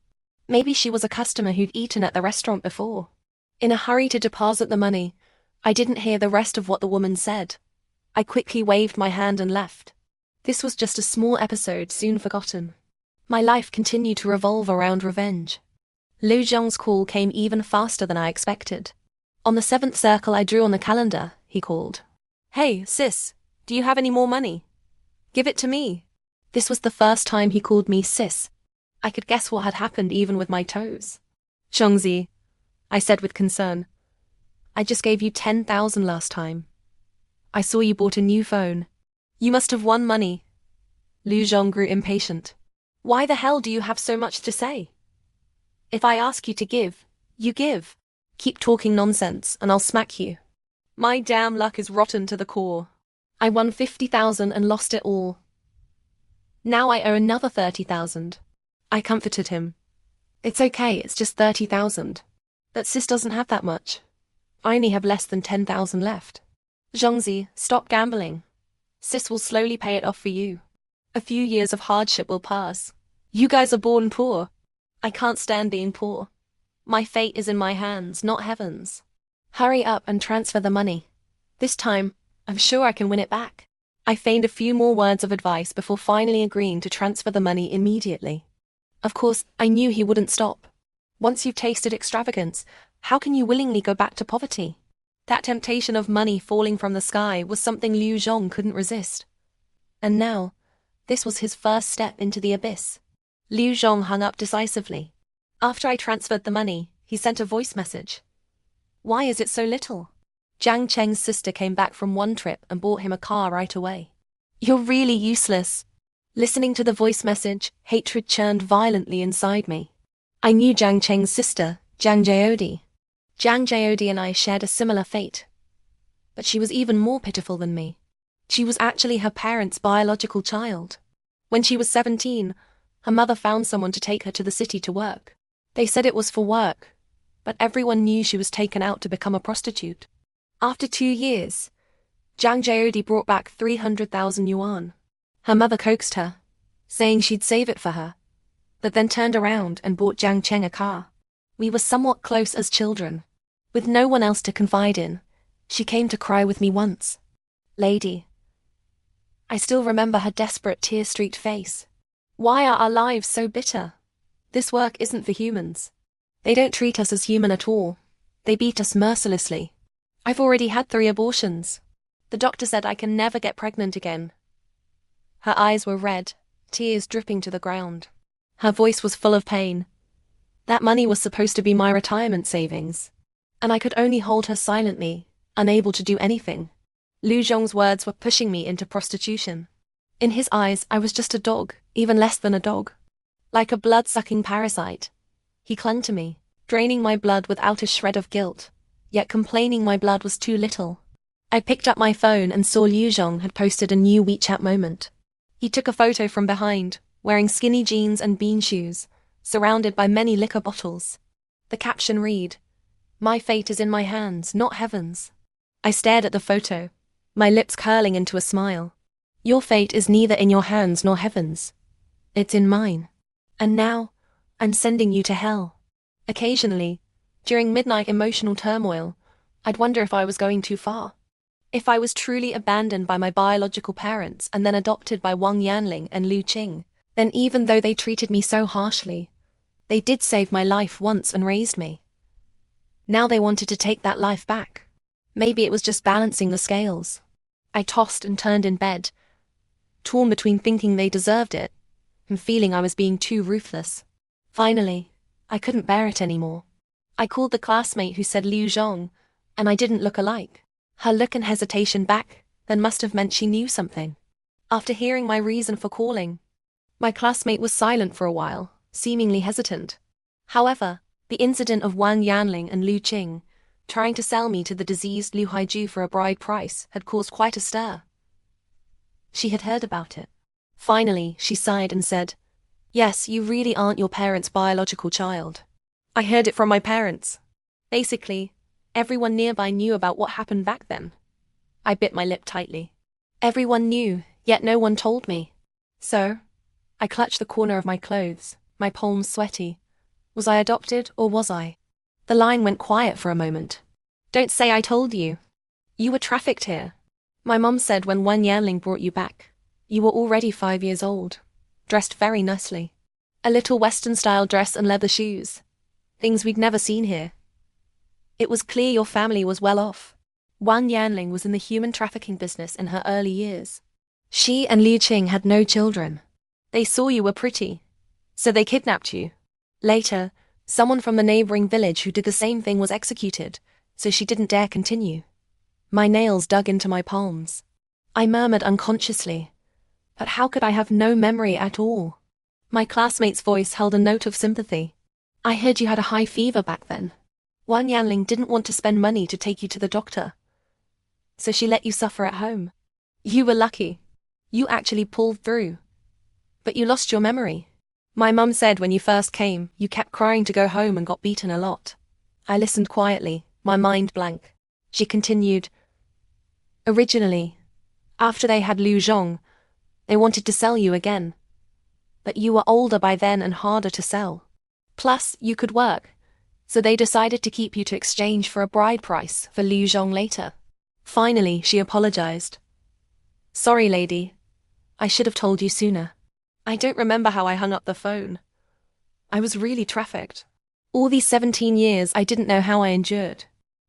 Maybe she was a customer who'd eaten at the restaurant before. In a hurry to deposit the money, I didn't hear the rest of what the woman said. I quickly waved my hand and left. This was just a small episode soon forgotten. My life continued to revolve around revenge. Liu Zhong's call came even faster than I expected. On the 7th circle I drew on the calendar, he called. Hey, sis, do you have any more money? Give it to me. This was the first time he called me sis. I could guess what had happened even with my toes. Zhongzi, I said with concern. I just gave you 10,000 last time. I saw you bought a new phone. You must have won money. Liu Zhong grew impatient. Why the hell do you have so much to say? If I ask you to give, you give. Keep talking nonsense and I'll smack you. My damn luck is rotten to the core. I won 50,000 and lost it all. Now I owe another 30,000. I comforted him. It's okay, it's just 30,000. But sis doesn't have that much. I only have less than 10,000 left. Zhongzi, stop gambling. Sis will slowly pay it off for you. A few years of hardship will pass. You guys are born poor. I can't stand being poor. My fate is in my hands, not heaven's. Hurry up and transfer the money. This time, I'm sure I can win it back. I feigned a few more words of advice before finally agreeing to transfer the money immediately. Of course, I knew he wouldn't stop. Once you've tasted extravagance, how can you willingly go back to poverty? That temptation of money falling from the sky was something Liu Zhong couldn't resist. And now, this was his first step into the abyss. Liu Zhong hung up decisively. After I transferred the money, he sent a voice message. Why is it so little? Jiang Cheng's sister came back from one trip and bought him a car right away. You're really useless. Listening to the voice message, hatred churned violently inside me. I knew Jiang Cheng's sister, Jiang Jiodi. Jiang Jiodi and I shared a similar fate. But she was even more pitiful than me. She was actually her parents' biological child. When she was 17, her mother found someone to take her to the city to work. They said it was for work, but everyone knew she was taken out to become a prostitute. After 2 years, Jiang Jiodi brought back 300,000 yuan. Her mother coaxed her, saying she'd save it for her, but then turned around and bought Jiang Cheng a car. We were somewhat close as children. With no one else to confide in, she came to cry with me once. Lady. I still remember her desperate tear-streaked face. Why are our lives so bitter? This work isn't for humans. They don't treat us as human at all. They beat us mercilessly. I've already had 3 abortions. The doctor said I can never get pregnant again. Her eyes were red, tears dripping to the ground. Her voice was full of pain. That money was supposed to be my retirement savings. And I could only hold her silently, unable to do anything. Liu Zhong's words were pushing me into prostitution. In his eyes, I was just a dog, even less than a dog. Like a blood-sucking parasite. He clung to me, draining my blood without a shred of guilt, yet complaining my blood was too little. I picked up my phone and saw Liu Zhong had posted a new WeChat moment. He took a photo from behind, wearing skinny jeans and bean shoes, surrounded by many liquor bottles. The caption read, "My fate is in my hands, not heaven's." I stared at the photo, my lips curling into a smile. Your fate is neither in your hands nor heaven's. It's in mine. And now, I'm sending you to hell. Occasionally, during midnight emotional turmoil, I'd wonder if I was going too far. If I was truly abandoned by my biological parents and then adopted by Wang Yanling and Lu Qing, then even though they treated me so harshly, they did save my life once and raised me. Now they wanted to take that life back. Maybe it was just balancing the scales. I tossed and turned in bed, torn between thinking they deserved it and feeling I was being too ruthless. Finally, I couldn't bear it anymore. I called the classmate who said Liu Zhong, and I didn't look alike. Her look and hesitation back then must have meant she knew something. After hearing my reason for calling, my classmate was silent for a while, seemingly hesitant. However, the incident of Wang Yanling and Lu Qing trying to sell me to the diseased Liu Haiju for a bride price had caused quite a stir. She had heard about it. Finally, she sighed and said, "Yes, you really aren't your parents' biological child. I heard it from my parents. Basically, everyone nearby knew about what happened back then." I bit my lip tightly. Everyone knew, yet no one told me. So, I clutched the corner of my clothes, my palms sweaty. Was I adopted, or was I? The line went quiet for a moment. "Don't say I told you. You were trafficked here. My mom said when Wan Yanling brought you back, you were already 5 years old, dressed very nicely. A little Western-style dress and leather shoes. Things we'd never seen here. It was clear your family was well off. Wan Yanling was in the human trafficking business in her early years. She and Liu Qing had no children. They saw you were pretty, so they kidnapped you. Later, someone from the neighboring village who did the same thing was executed, so she didn't dare continue." My nails dug into my palms. I murmured unconsciously, "But how could I have no memory at all?" My classmate's voice held a note of sympathy. "I heard you had a high fever back then. Wan Yanling didn't want to spend money to take you to the doctor, so she let you suffer at home. You were lucky. You actually pulled through. But you lost your memory. My mum said when you first came, you kept crying to go home and got beaten a lot." I listened quietly, my mind blank. She continued, "Originally, after they had Liu Zhong, they wanted to sell you again. But you were older by then and harder to sell. Plus, you could work, so they decided to keep you to exchange for a bride price for Liu Zhong later." Finally, she apologized. "Sorry, lady. I should have told you sooner. I don't remember how I hung up the phone. I was really trafficked. All these 17 years, I didn't know how I endured.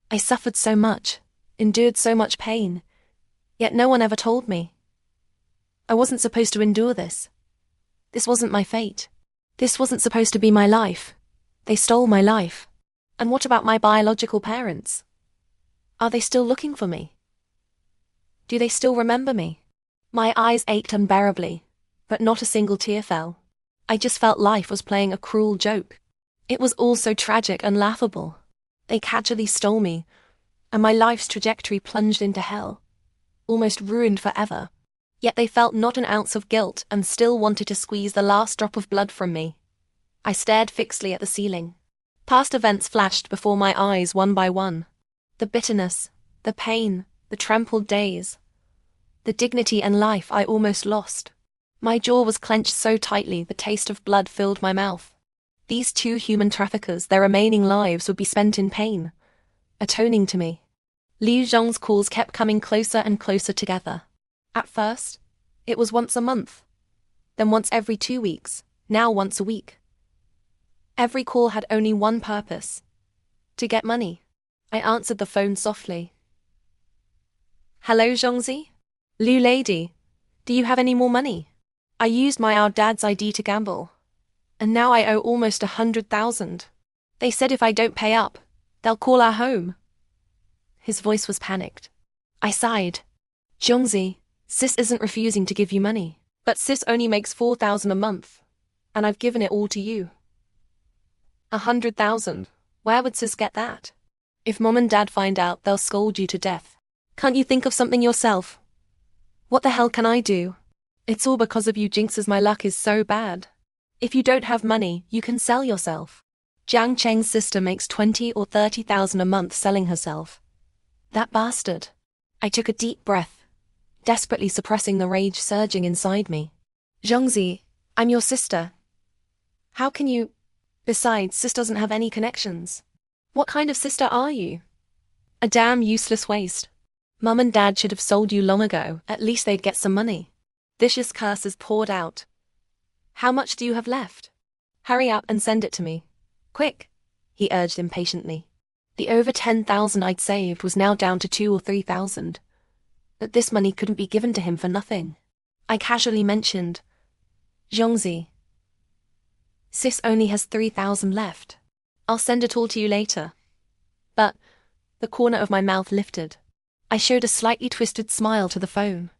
I suffered so much, endured so much pain, yet no one ever told me. I wasn't supposed to endure this. This wasn't my fate. This wasn't supposed to be my life. They stole my life. And what about my biological parents? Are they still looking for me? Do they still remember me?" My eyes ached unbearably, but not a single tear fell. I just felt life was playing a cruel joke. It was all so tragic and laughable. They casually stole me, and my life's trajectory plunged into hell, almost ruined forever. Yet they felt not an ounce of guilt and still wanted to squeeze the last drop of blood from me. I stared fixedly at the ceiling. Past events flashed before my eyes one by one. The bitterness, the pain, the trampled days, the dignity and life I almost lost. My jaw was clenched so tightly the taste of blood filled my mouth. These two human traffickers, their remaining lives would be spent in pain, atoning to me. Liu Zhong's calls kept coming closer and closer together. At first, it was once a month, then once every 2 weeks, now once a week. Every call had only one purpose: to get money. I answered the phone softly. "Hello, Zhongzi? Liu lady, do you have any more money? I used our dad's ID to gamble, and now I owe almost 100,000. They said if I don't pay up, they'll call our home." His voice was panicked. I sighed. "Zhongzi, sis isn't refusing to give you money, but sis only makes 4,000 a month, and I've given it all to you." 100,000? Where would sis get that? If mom and dad find out, they'll scold you to death. Can't you think of something yourself? What the hell can I do? It's all because of you, Jinxes. My luck is so bad. If you don't have money, you can sell yourself. Jiang Cheng's sister makes 20 or 30,000 a month selling herself. That bastard. I took a deep breath, desperately suppressing the rage surging inside me. Zhongzi, I'm your sister. How can you? Besides, Sis doesn't have any connections. What kind of sister are you? A damn useless waste. Mum and Dad should have sold you long ago. At least they'd get some money. Vicious curses poured out. How much do you have left? Hurry up and send it to me. Quick, he urged impatiently. The over 10,000 I'd saved was now down to 2,000 or 3,000. But this money couldn't be given to him for nothing. I casually mentioned, Zhongzi, Sis only has 3,000 left. I'll send it all to you later. But the corner of my mouth lifted. I showed a slightly twisted smile to the phone.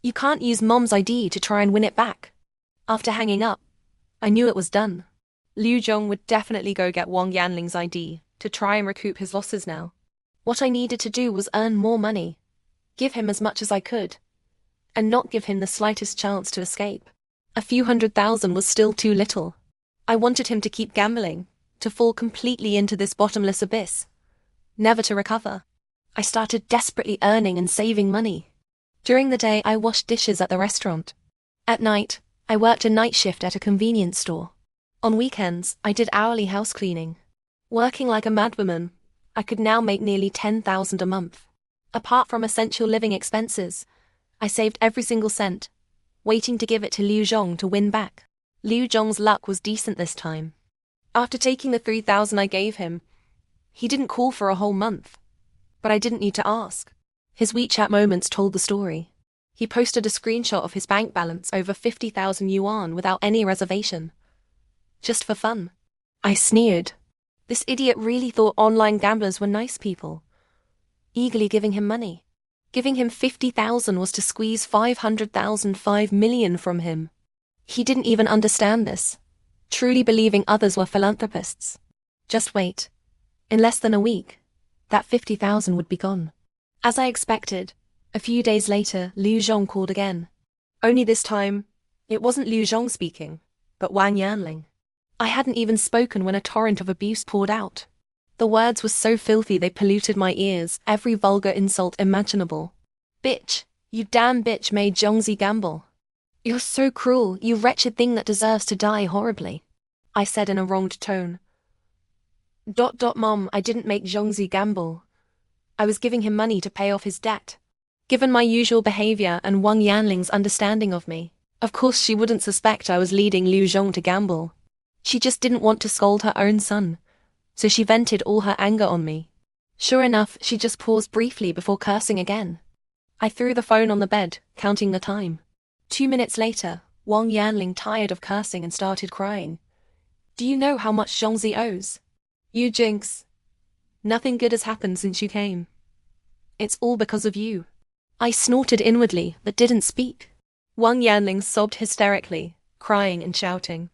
You can't use Mom's ID to try and win it back. After hanging up, I knew it was done. Liu Zhong would definitely go get Wang Yanling's ID to try and recoup his losses now. What I needed to do was earn more money, give him as much as I could, and not give him the slightest chance to escape. A few 100,000 was still too little. I wanted him to keep gambling, to fall completely into this bottomless abyss, never to recover. I started desperately earning and saving money. During the day, I washed dishes at the restaurant. At night, I worked a night shift at a convenience store. On weekends, I did hourly house cleaning. Working like a madwoman, I could now make nearly 10,000 a month. Apart from essential living expenses, I saved every single cent, waiting to give it to Liu Zhong to win back. Liu Zhong's luck was decent this time. After taking the 3,000 I gave him, he didn't call for a whole month. But I didn't need to ask. His WeChat moments told the story. He posted a screenshot of his bank balance over 50,000 yuan without any reservation. Just for fun. I sneered. This idiot really thought online gamblers were nice people. Eagerly giving him money. Giving him 50,000 was to squeeze 500,000, 5 million from him. He didn't even understand this, truly believing others were philanthropists. Just wait. In less than a week, that 50,000 would be gone. As I expected, a few days later, Liu Zhong called again. Only this time, it wasn't Liu Zhong speaking, but Wang Yanling. I hadn't even spoken when a torrent of abuse poured out. The words were so filthy they polluted my ears, every vulgar insult imaginable. Bitch, you damn bitch made Zhongzi gamble. You're so cruel, you wretched thing that deserves to die horribly, I said in a wronged tone. Mom, I didn't make Zhongzi gamble. I was giving him money to pay off his debt. Given my usual behavior and Wang Yanling's understanding of me, of course she wouldn't suspect I was leading Liu Zhong to gamble. She just didn't want to scold her own son, so she vented all her anger on me. Sure enough, she just paused briefly before cursing again. I threw the phone on the bed, counting the time. 2 minutes later, Wang Yanling tired of cursing and started crying. Do you know how much Zhongzi owes? You jinx. Nothing good has happened since you came. It's all because of you. I snorted inwardly, but didn't speak. Wang Yanling sobbed hysterically, crying and shouting.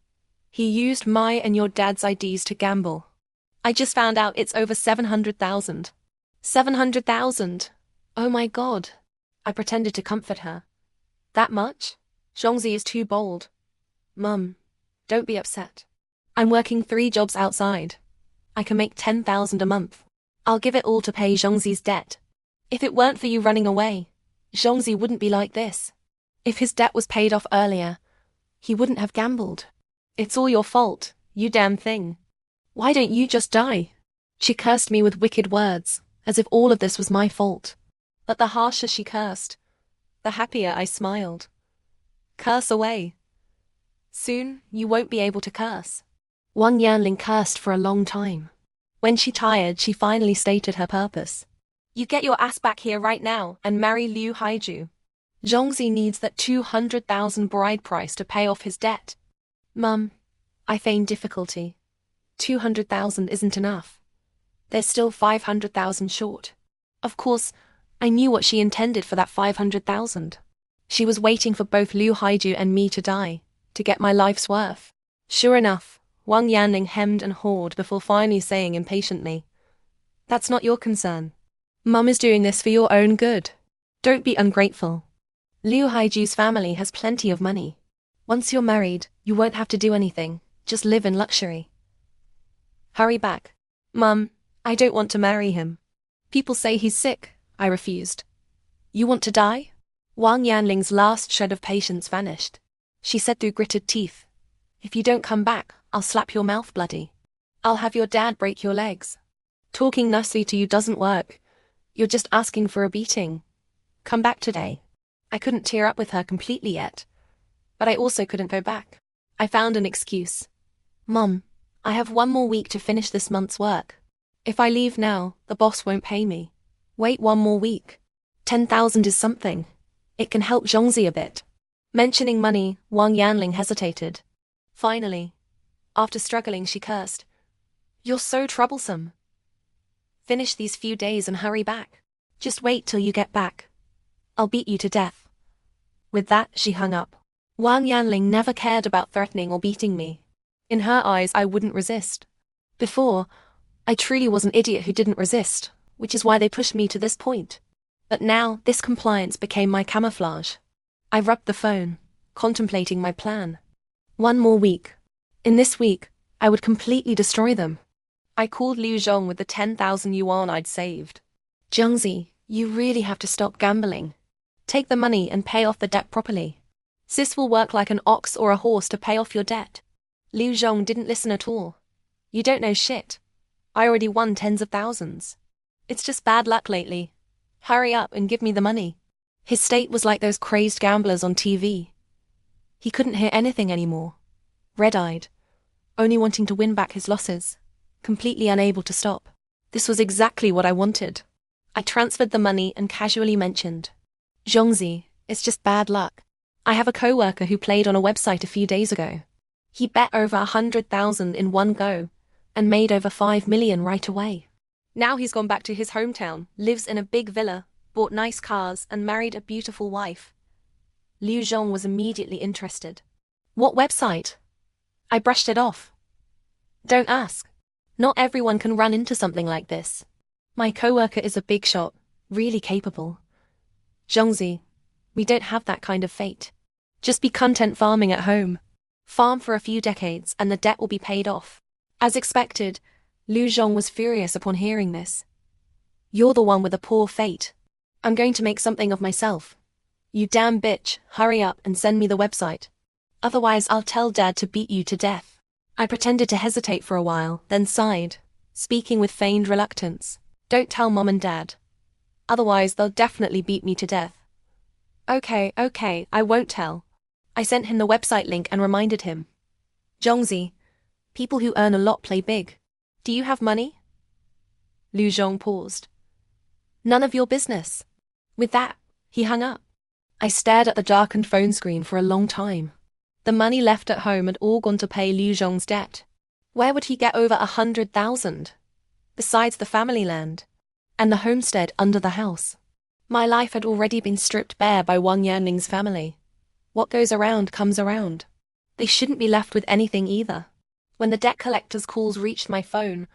He used my and your dad's IDs to gamble. I just found out it's over 700,000. 700,000? Oh my God. I pretended to comfort her. That much? Zhongzi is too bold. Mum, don't be upset. I'm working 3 jobs outside. I can make 10,000 a month. I'll give it all to pay Zhongzi's debt. If it weren't for you running away, Zhongzi wouldn't be like this. If his debt was paid off earlier, he wouldn't have gambled. It's all your fault, you damn thing. Why don't you just die? She cursed me with wicked words, as if all of this was my fault. But the harsher she cursed, the happier I smiled. Curse away. Soon, you won't be able to curse. Wang Yanling cursed for a long time. When she tired, she finally stated her purpose. You get your ass back here right now and marry Liu Haiju. Zhongzi needs that 200,000 bride price to pay off his debt. Mum, I feigned difficulty. 200,000 isn't enough. There's still 500,000 short. Of course, I knew what she intended for that 500,000. She was waiting for both Liu Haiju and me to die, to get my life's worth. Sure enough, Wang Yanling hemmed and hawed before finally saying impatiently, That's not your concern. Mum is doing this for your own good. Don't be ungrateful. Liu Haiju's family has plenty of money. Once you're married, you won't have to do anything, just live in luxury. Hurry back. Mum, I don't want to marry him. People say he's sick, I refused. You want to die? Wang Yanling's last shred of patience vanished. She said through gritted teeth, if you don't come back, I'll slap your mouth bloody. I'll have your dad break your legs. Talking nicely to you doesn't work. You're just asking for a beating. Come back today. I couldn't tear up with her completely yet, but I also couldn't go back. I found an excuse. Mum, I have 1 more week to finish this month's work. If I leave now, the boss won't pay me. Wait 1 more week. 10,000 is something. It can help Zhongzi a bit. Mentioning money, Wang Yanling hesitated. Finally, after struggling, she cursed. You're so troublesome. Finish these few days and hurry back. Just wait till you get back. I'll beat you to death. With that, she hung up. Wang Yanling never cared about threatening or beating me. In her eyes, I wouldn't resist. Before, I truly was an idiot who didn't resist, which is why they pushed me to this point. But now, this compliance became my camouflage. I rubbed the phone, contemplating my plan. 1 more week. In this week, I would completely destroy them. I called Liu Zhong with the 10,000 yuan I'd saved. Zhongzi, you really have to stop gambling. Take the money and pay off the debt properly. Sis will work like an ox or a horse to pay off your debt. Liu Zhong didn't listen at all. You don't know shit. I already won tens of thousands. It's just bad luck lately. Hurry up and give me the money. His state was like those crazed gamblers on TV. He couldn't hear anything anymore. Red-eyed, only wanting to win back his losses, completely unable to stop. This was exactly what I wanted. I transferred the money and casually mentioned, Zhongzi, it's just bad luck. I have a coworker who played on a website a few days ago. He bet over 100,000 in one go and made over 5 million right away. Now he's gone back to his hometown, lives in a big villa, bought nice cars and married a beautiful wife. Liu Zhong was immediately interested. What website? I brushed it off. Don't ask. Not everyone can run into something like this. My coworker is a big shot, really capable. Zhongzi, we don't have that kind of fate. Just be content farming at home. Farm for a few decades and the debt will be paid off. As expected, Liu Zhong was furious upon hearing this. You're the one with a poor fate. I'm going to make something of myself. You damn bitch, hurry up and send me the website. Otherwise I'll tell Dad to beat you to death. I pretended to hesitate for a while, then sighed, speaking with feigned reluctance. Don't tell Mom and Dad. Otherwise they'll definitely beat me to death. Okay, I won't tell. I sent him the website link and reminded him. Zhongzi, people who earn a lot play big. Do you have money? Liu Zhong paused. None of your business. With that, he hung up. I stared at the darkened phone screen for a long time. The money left at home had all gone to pay Liu Zhong's debt. Where would he get over 100,000? Besides the family land and the homestead under the house. My life had already been stripped bare by Wang Yanling's family. What goes around comes around. They shouldn't be left with anything either. When the debt collector's calls reached my phone,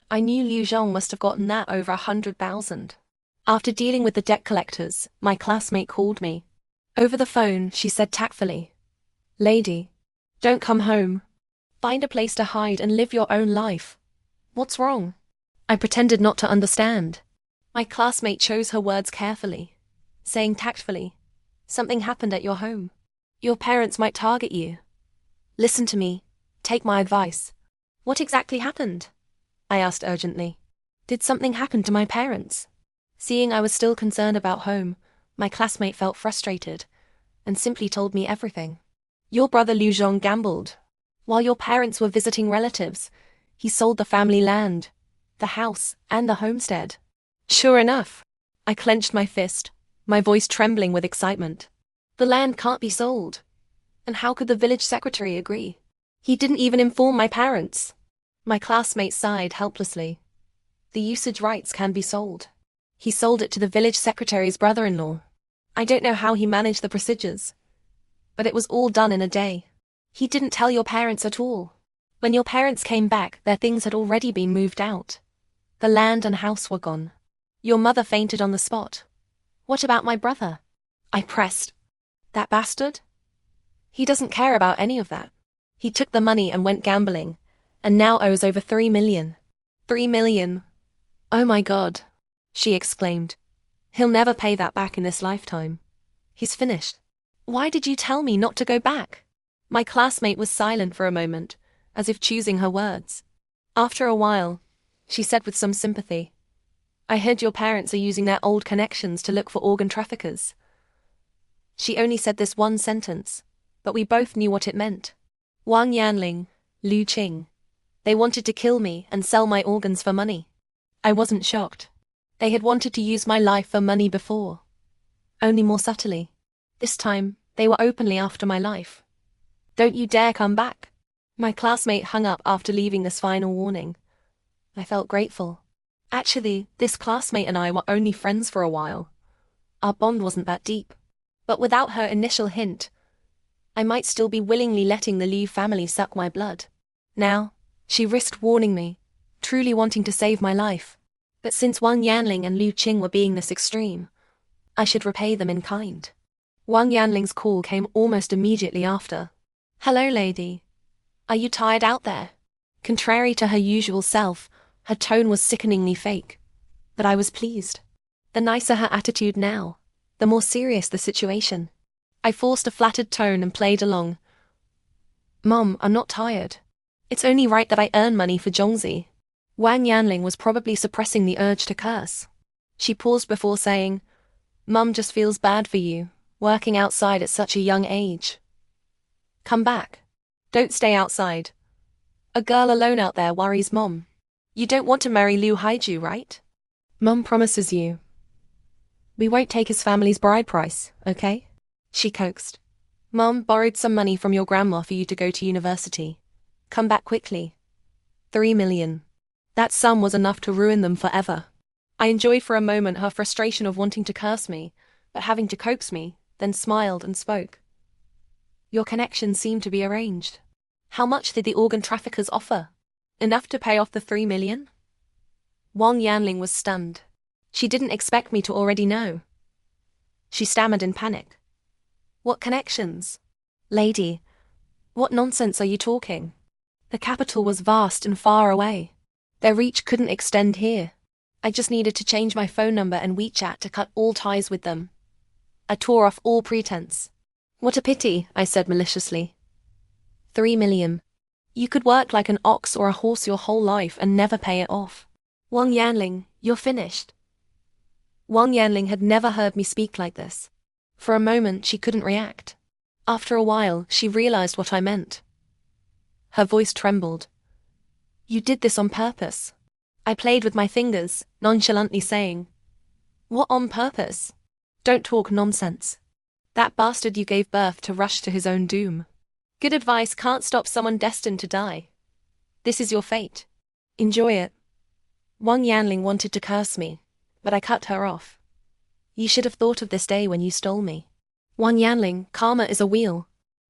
I knew Liu Zhong must have gotten that over 100,000. After dealing with the debt collectors, my classmate called me. Over the phone, she said tactfully, Lady, don't come home. Find a place to hide and live your own life. What's wrong? I pretended not to understand. My classmate chose her words carefully, saying tactfully, something happened at your home. Your parents might target you. Listen to me. Take my advice. What exactly happened? I asked urgently. Did something happen to my parents? Seeing I was still concerned about home, my classmate felt frustrated and simply told me everything. Your brother Liu Zhong gambled. While your parents were visiting relatives, he sold the family land, the house, and the homestead. Sure enough. I clenched my fist, my voice trembling with excitement. The land can't be sold. And how could the village secretary agree? He didn't even inform my parents. My classmate sighed helplessly. The usage rights can be sold. He sold it to the village secretary's brother-in-law. I don't know how he managed the procedures, but it was all done in a day. He didn't tell your parents at all. When your parents came back, their things had already been moved out. The land and house were gone. Your mother fainted on the spot. What about my brother? I pressed, That bastard? He doesn't care about any of that. He took the money and went gambling, and now owes over 3 million. 3 million. Oh my God, she exclaimed. He'll never pay that back in this lifetime. He's finished. Why did you tell me not to go back? My classmate was silent for a moment, as if choosing her words. After a while, she said with some sympathy, I heard your parents are using their old connections to look for organ traffickers. She only said this one sentence, but we both knew what it meant. Wang Yanling, Lu Qing. They wanted to kill me and sell my organs for money. I wasn't shocked. They had wanted to use my life for money before. Only more subtly. This time, they were openly after my life. Don't you dare come back. My classmate hung up after leaving this final warning. I felt grateful. Actually, this classmate and I were only friends for a while. Our bond wasn't that deep. But without her initial hint, I might still be willingly letting the Liu family suck my blood. Now, she risked warning me, truly wanting to save my life. But since Wang Yanling and Lu Qing were being this extreme, I should repay them in kind. Wang Yanling's call came almost immediately after. Hello, lady. Are you tired out there? Contrary to her usual self, her tone was sickeningly fake. But I was pleased. The nicer her attitude now, the more serious the situation. I forced a flattered tone and played along. Mom, I'm not tired. It's only right that I earn money for Zhongzi. Wang Yanling was probably suppressing the urge to curse. She paused before saying, Mum just feels bad for you, working outside at such a young age. Come back. Don't stay outside. A girl alone out there worries Mom. You don't want to marry Liu Haiju, right? Mum promises you. We won't take his family's bride price, okay? She coaxed. Mom borrowed some money from your grandma for you to go to university. Come back quickly. 3 million. That sum was enough to ruin them forever. I enjoyed for a moment her frustration of wanting to curse me, but having to coax me, then smiled and spoke. Your connections seem to be arranged. How much did the organ traffickers offer? Enough to pay off the 3 million? Wang Yanling was stunned. She didn't expect me to already know. She stammered in panic. What connections? Lady, what nonsense are you talking? The capital was vast and far away. Their reach couldn't extend here. I just needed to change my phone number and WeChat to cut all ties with them. I tore off all pretense. What a pity, I said maliciously. 3 million. You could work like an ox or a horse your whole life and never pay it off. Wang Yanling, you're finished. Wang Yanling had never heard me speak like this. For a moment, she couldn't react. After a while, she realized what I meant. Her voice trembled. You did this on purpose. I played with my fingers, nonchalantly saying, What on purpose? Don't talk nonsense. That bastard you gave birth to rushed to his own doom. Good advice can't stop someone destined to die. This is your fate. Enjoy it. Wang Yanling wanted to curse me, but I cut her off. You should have thought of this day when you stole me. Wang Yanling, karma is a wheel.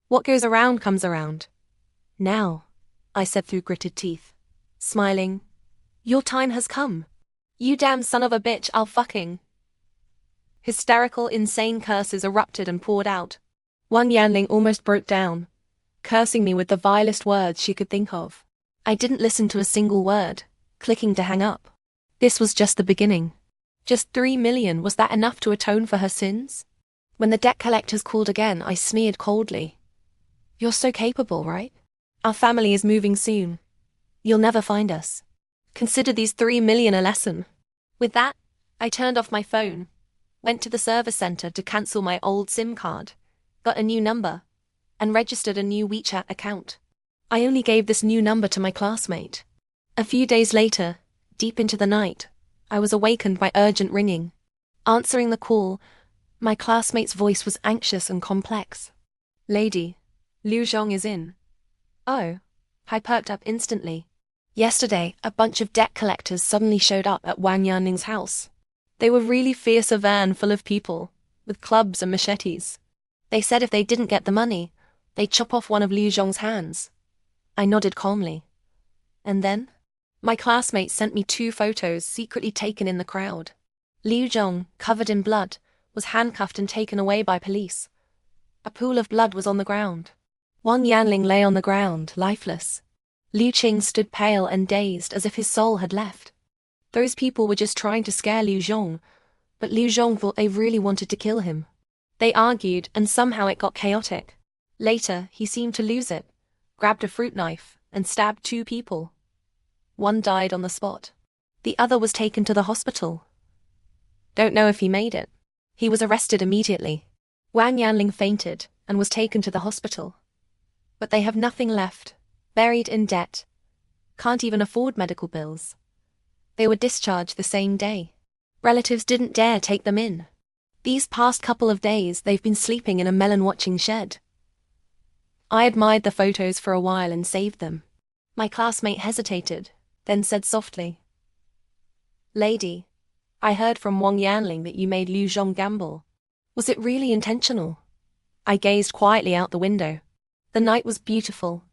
What goes around comes around. Now, I said through gritted teeth, smiling, your time has come. You damn son of a bitch, I'll fucking. Hysterical, insane curses erupted and poured out. Wang Yanling almost broke down, cursing me with the vilest words she could think of. I didn't listen to a single word, clicking to hang up. This was just the beginning. Just 3 million, was that enough to atone for her sins? When the debt collectors called again, I sneered coldly. You're so capable, right? Our family is moving soon. You'll never find us. Consider these 3 million a lesson. With that, I turned off my phone, went to the service center to cancel my old SIM card, got a new number, and registered a new WeChat account. I only gave this new number to my classmate. A few days later, deep into the night, I was awakened by urgent ringing. Answering the call, my classmate's voice was anxious and complex. Lady, Liu Zhong is in. Oh, I perked up instantly. Yesterday, a bunch of debt collectors suddenly showed up at Wang Yanling's house. They were really fierce, a van full of people, with clubs and machetes. They said if they didn't get the money, they'd chop off one of Liu Zhong's hands. I nodded calmly. And then? My classmate sent me 2 photos secretly taken in the crowd. Liu Zhong, covered in blood, was handcuffed and taken away by police. A pool of blood was on the ground. Wang Yanling lay on the ground, lifeless. Liu Qing stood pale and dazed as if his soul had left. Those people were just trying to scare Liu Zhong, but Liu Zhong thought they really wanted to kill him. They argued, and somehow it got chaotic. Later, he seemed to lose it, grabbed a fruit knife, and stabbed 2 people. One died on the spot. The other was taken to the hospital. Don't know if he made it. He was arrested immediately. Wang Yanling fainted and was taken to the hospital. But they have nothing left, buried in debt. Can't even afford medical bills. They were discharged the same day. Relatives didn't dare take them in. These past couple of days they've been sleeping in a melon-watching shed. I admired the photos for a while and saved them. My classmate hesitated, then said softly, "Lady, I heard from Wang Yanling that you made Liu Zhong gamble. Was it really intentional?" I gazed quietly out the window. The night was beautiful,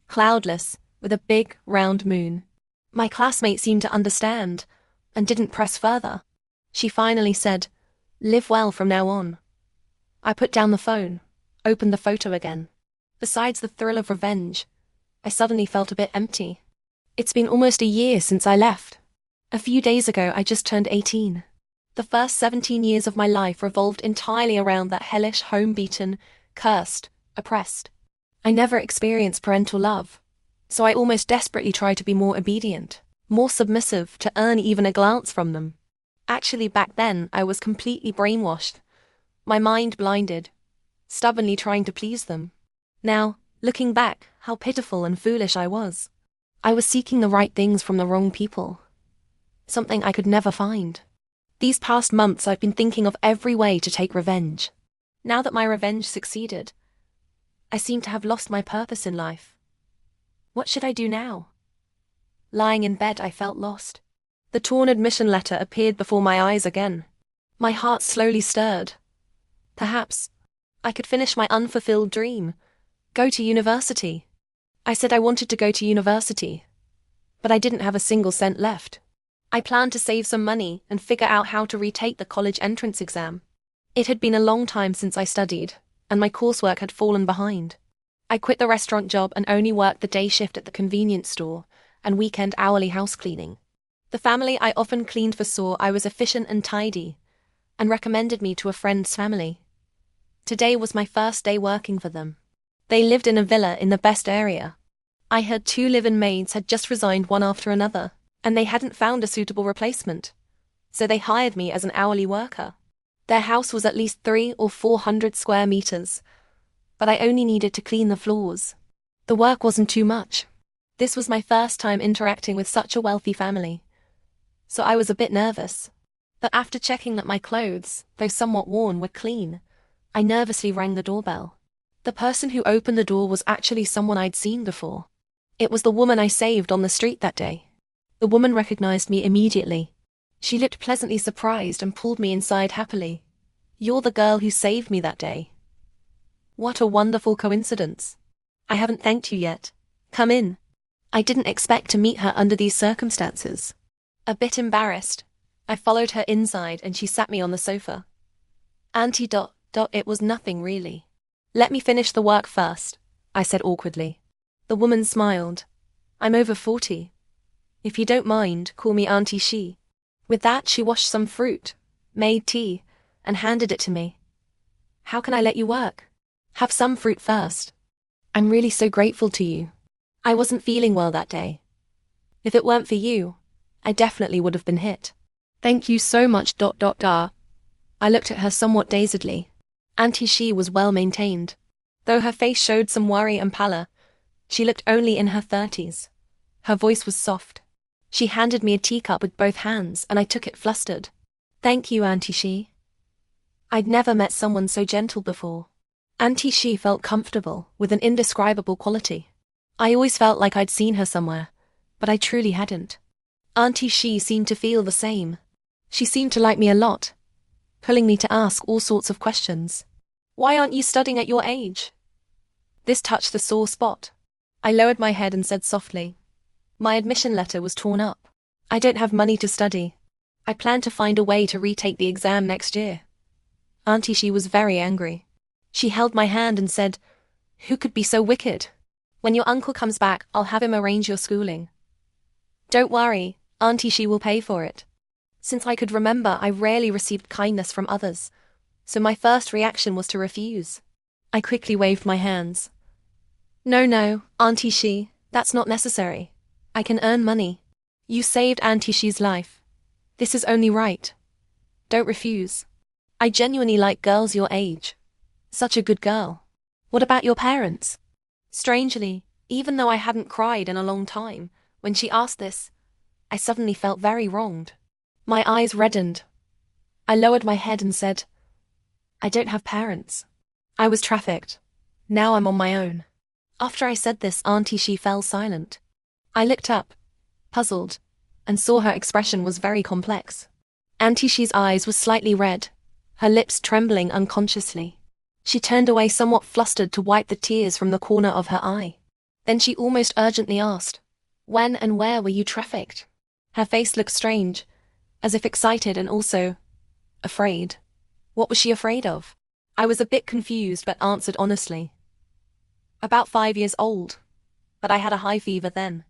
cloudless, with a big, round moon. My classmate seemed to understand, and didn't press further. She finally said, "Live well from now on." I put down the phone, opened the photo again. Besides the thrill of revenge, I suddenly felt a bit empty. It's been almost a year since I left. A few days ago I just turned 18. The first 17 years of my life revolved entirely around that hellish home-beaten, cursed, oppressed. I never experienced parental love, so I almost desperately tried to be more obedient, more submissive to earn even a glance from them. Actually, back then, I was completely brainwashed, my mind blinded, stubbornly trying to please them. Now, looking back, how pitiful and foolish I was. I was seeking the right things from the wrong people. Something I could never find. These past months I've been thinking of every way to take revenge. Now that my revenge succeeded, I seem to have lost my purpose in life. What should I do now? Lying in bed, I felt lost. The torn admission letter appeared before my eyes again. My heart slowly stirred. Perhaps I could finish my unfulfilled dream, go to university. I said I wanted to go to university, but I didn't have a single cent left. I planned to save some money and figure out how to retake the college entrance exam. It had been a long time since I studied, and my coursework had fallen behind. I quit the restaurant job and only worked the day shift at the convenience store and weekend hourly house cleaning. The family I often cleaned for saw I was efficient and tidy, and recommended me to a friend's family. Today was my first day working for them. They lived in a villa in the best area. I heard 2 live-in maids had just resigned one after another, and they hadn't found a suitable replacement, so they hired me as an hourly worker. Their house was at least 300 or 400 square meters, but I only needed to clean the floors. The work wasn't too much. This was my first time interacting with such a wealthy family, so I was a bit nervous. But after checking that my clothes, though somewhat worn, were clean, I nervously rang the doorbell. The person who opened the door was actually someone I'd seen before. It was the woman I saved on the street that day. The woman recognized me immediately. She looked pleasantly surprised and pulled me inside happily. "You're the girl who saved me that day." "What a wonderful coincidence. I haven't thanked you yet. Come in." I didn't expect to meet her under these circumstances. A bit embarrassed, I followed her inside and she sat me on the sofa. "Auntie ... it was nothing really. Let me finish the work first," I said awkwardly. The woman smiled. "I'm over 40. If you don't mind, call me Auntie Shi." With that, she washed some fruit, made tea, and handed it to me. "How can I let you work? Have some fruit first. I'm really so grateful to you. I wasn't feeling well that day. If it weren't for you, I definitely would have been hit." "Thank you so much ... I looked at her somewhat dazedly. Auntie Shi was well maintained. Though her face showed some worry and pallor, she looked only in her 30s. Her voice was soft. She handed me a teacup with both hands and I took it flustered. "Thank you, Auntie Shi." I'd never met someone so gentle before. Auntie Shi felt comfortable, with an indescribable quality. I always felt like I'd seen her somewhere, but I truly hadn't. Auntie Shi seemed to feel the same. She seemed to like me a lot, pulling me to ask all sorts of questions. "Why aren't you studying at your age?" This touched the sore spot. I lowered my head and said softly, "My admission letter was torn up. I don't have money to study. I plan to find a way to retake the exam next year." Auntie Shi was very angry. She held my hand and said, "Who could be so wicked? When your uncle comes back, I'll have him arrange your schooling. Don't worry, Auntie She will pay for it." Since I could remember, I rarely received kindness from others, so my first reaction was to refuse. I quickly waved my hands. No, Auntie She, that's not necessary. I can earn money. You saved Auntie She's life. This is only right. Don't refuse. I genuinely like girls your age. Such a good girl. What about your parents? Strangely, even though I hadn't cried in a long time, when she asked this, I suddenly felt very wronged. My eyes reddened. I lowered my head and said, "I don't have parents. I was trafficked. Now I'm on my own." After I said this, Auntie She fell silent. I looked up, puzzled, and saw her expression was very complex. Auntie She's eyes were slightly red, her lips trembling unconsciously. She turned away somewhat flustered to wipe the tears from the corner of her eye. Then she almost urgently asked, "When and where were you trafficked?" Her face looked strange, as if excited and also afraid. What was she afraid of? I was a bit confused but answered honestly. About 5 years old, but I had a high fever then.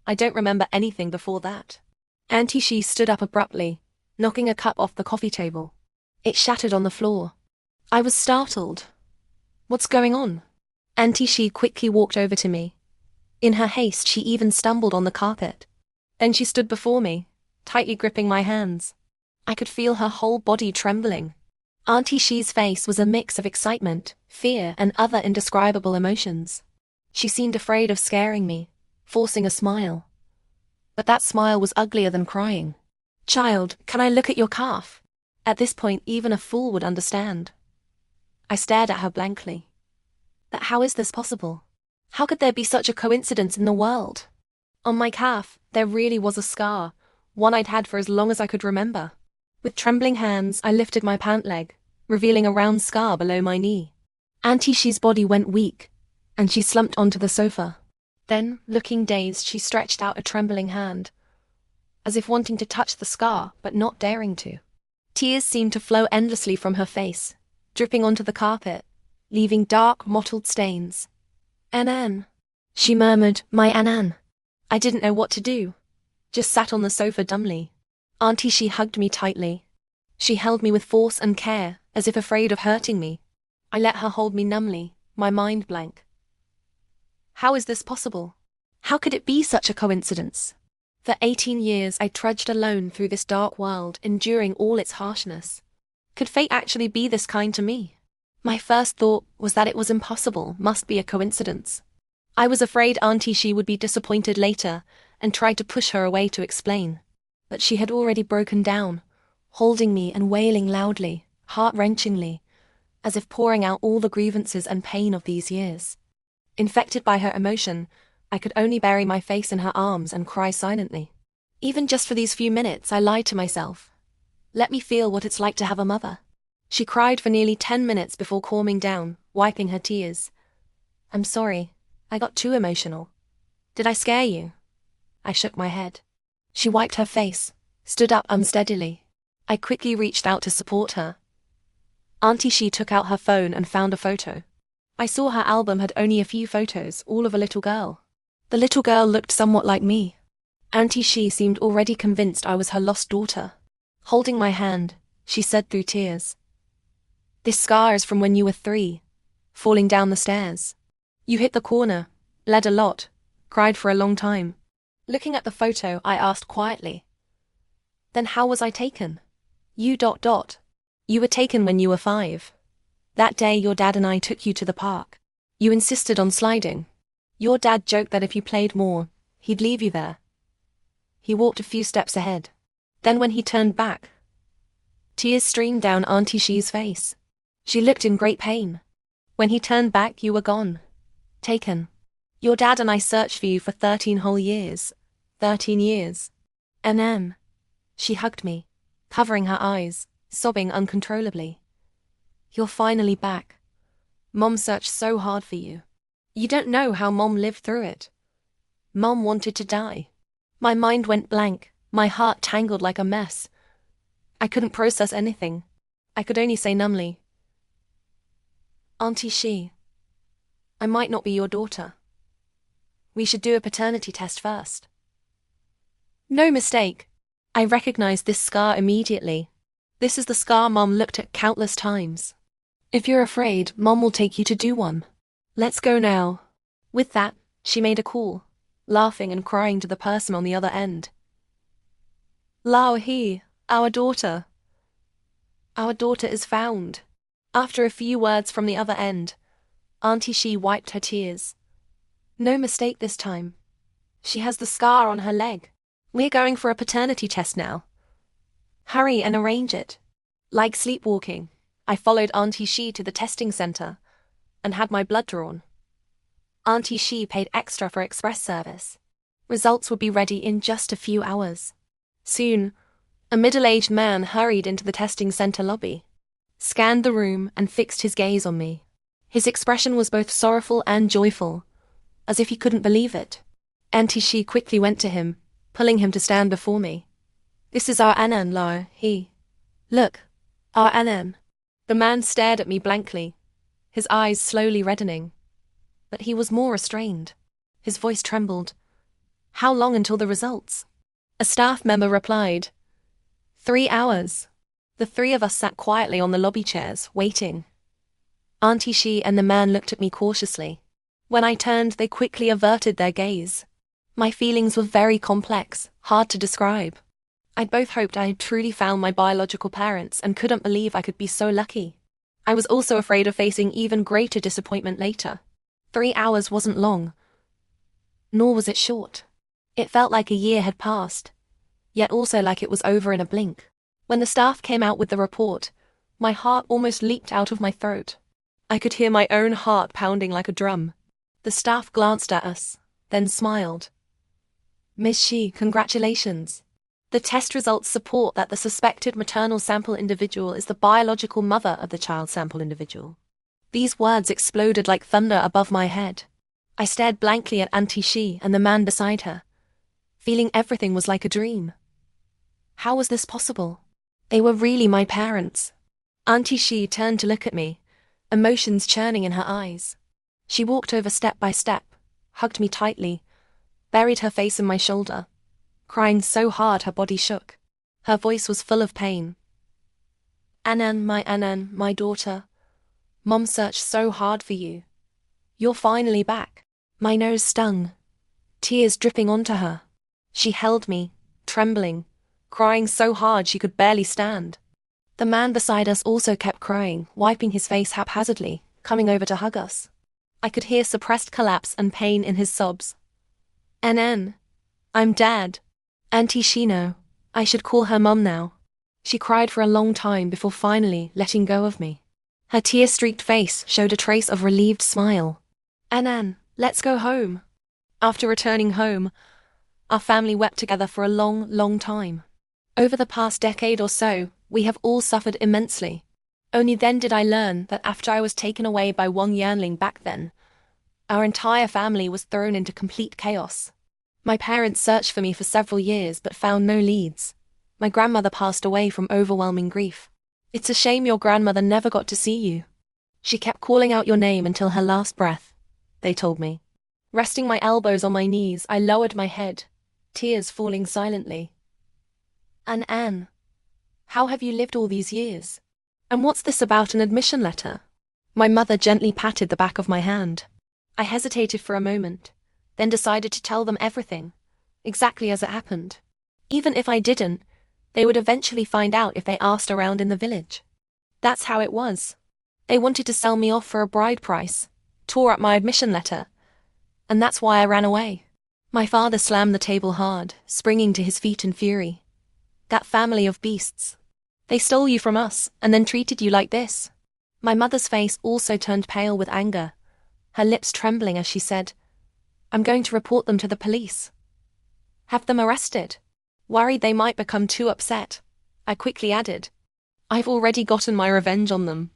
I don't remember anything before that. Auntie She stood up abruptly, knocking a cup off the coffee table. It shattered on the floor. I was startled. What's going on? Auntie She quickly walked over to me. In her haste, she even stumbled on the carpet. Then she stood before me, tightly gripping my hands. I could feel her whole body trembling. Auntie She's face was a mix of excitement, fear, and other indescribable emotions. She seemed afraid of scaring me, forcing a smile. But that smile was uglier than crying. "Child, can I look at your calf?" At this point, even a fool would understand. I stared at her blankly. But how is this possible? How could there be such a coincidence in the world? On my calf, there really was a scar, one I'd had for as long as I could remember. With trembling hands, I lifted my pant leg, revealing a round scar below my knee. Auntie She's body went weak, and she slumped onto the sofa. Then, looking dazed, she stretched out a trembling hand, as if wanting to touch the scar, but not daring to. Tears seemed to flow endlessly from her face, dripping onto the carpet, leaving dark, mottled stains. "Anan," she murmured, "my Anan." I didn't know what to do, just sat on the sofa dumbly. Auntie She hugged me tightly. She held me with force and care, as if afraid of hurting me. I let her hold me numbly, my mind blank. How is this possible? How could it be such a coincidence? For 18 years I trudged alone through this dark world, enduring all its harshness. Could fate actually be this kind to me? My first thought was that it was impossible, must be a coincidence. I was afraid Auntie She would be disappointed later, and tried to push her away to explain. But she had already broken down, holding me and wailing loudly, heart-wrenchingly, as if pouring out all the grievances and pain of these years. Infected by her emotion, I could only bury my face in her arms and cry silently. Even just for these few minutes, I lied to myself. Let me feel what it's like to have a mother. She cried for nearly 10 minutes before calming down, wiping her tears. "I'm sorry, I got too emotional. Did I scare you?" I shook my head. She wiped her face, stood up unsteadily. I quickly reached out to support her. Auntie She took out her phone and found a photo. I saw her album had only a few photos, all of a little girl. The little girl looked somewhat like me. Auntie She seemed already convinced I was her lost daughter. Holding my hand, she said through tears, "This scar is from when you were 3, falling down the stairs. You hit the corner, bled a lot, cried for a long time." Looking at the photo, I asked quietly, "Then how was I taken?" You were taken when you were 5. That day your dad and I took you to the park. You insisted on sliding. Your dad joked that if you played more, he'd leave you there. He walked a few steps ahead. Then when he turned back, tears streamed down Auntie She's face. She looked in great pain. When he turned back, you were gone. Taken. Your dad and I searched for you for 13 whole years. 13 years. And then, she hugged me, covering her eyes, sobbing uncontrollably. "You're finally back. Mom searched so hard for you. You don't know how Mom lived through it. Mom wanted to die." My mind went blank, my heart tangled like a mess. I couldn't process anything. I could only say numbly, Auntie She, I might not be your daughter. We should do a paternity test first. No mistake. I recognized this scar immediately. This is the scar Mom looked at countless times. If you're afraid, Mom will take you to do one. Let's go now. With that, she made a call, laughing and crying to the person on the other end. Lao He, our daughter. Our daughter is found. After a few words from the other end, Auntie She wiped her tears. No mistake this time. She has the scar on her leg. We're going for a paternity test now. Hurry and arrange it. Like sleepwalking, I followed Auntie She to the testing center and had my blood drawn. Auntie She paid extra for express service. Results would be ready in just a few hours. Soon, a middle-aged man hurried into the testing center lobby, scanned the room and fixed his gaze on me. His expression was both sorrowful and joyful, as if he couldn't believe it. Auntie She quickly went to him, pulling him to stand before me. This is our Anan, Lao He. Look, our Anan. The man stared at me blankly, his eyes slowly reddening. But he was more restrained. His voice trembled. How long until the results? A staff member replied, 3 hours. The three of us sat quietly on the lobby chairs, waiting. Auntie She and the man looked at me cautiously. When I turned, they quickly averted their gaze. My feelings were very complex, hard to describe. I'd both hoped I had truly found my biological parents and couldn't believe I could be so lucky. I was also afraid of facing even greater disappointment later. 3 hours wasn't long, nor was it short. It felt like a year had passed, yet also like it was over in a blink. When the staff came out with the report, my heart almost leaped out of my throat. I could hear my own heart pounding like a drum. The staff glanced at us, then smiled. Miss She, congratulations. The test results support that the suspected maternal sample individual is the biological mother of the child sample individual. These words exploded like thunder above my head. I stared blankly at Auntie She and the man beside her, feeling everything was like a dream. How was this possible? They were really my parents. Auntie She turned to look at me, emotions churning in her eyes. She walked over step by step, hugged me tightly, buried her face in my shoulder, crying so hard her body shook. Her voice was full of pain. Anan, my daughter. Mom searched so hard for you. You're finally back. My nose stung, tears dripping onto her. She held me, trembling, crying so hard she could barely stand. The man beside us also kept crying, wiping his face haphazardly, coming over to hug us. I could hear suppressed collapse and pain in his sobs. Anan, I'm Dad. Auntie Shino, I should call her Mum now. She cried for a long time before finally letting go of me. Her tear-streaked face showed a trace of relieved smile. Anan, let's go home. After returning home, our family wept together for a long, long time. Over the past decade or so, we have all suffered immensely. Only then did I learn that after I was taken away by Wang Yanling back then, our entire family was thrown into complete chaos. My parents searched for me for several years but found no leads. My grandmother passed away from overwhelming grief. It's a shame your grandmother never got to see you. She kept calling out your name until her last breath, they told me. Resting my elbows on my knees, I lowered my head, tears falling silently. Anne, how have you lived all these years? And what's this about an admission letter? My mother gently patted the back of my hand. I hesitated for a moment, then decided to tell them everything, exactly as it happened. Even if I didn't, they would eventually find out if they asked around in the village. That's how it was. They wanted to sell me off for a bride price, tore up my admission letter, and that's why I ran away. My father slammed the table hard, springing to his feet in fury. That family of beasts. They stole you from us and then treated you like this. My mother's face also turned pale with anger, her lips trembling as she said, I'm going to report them to the police. Have them arrested. Worried they might become too upset, I quickly added, I've already gotten my revenge on them.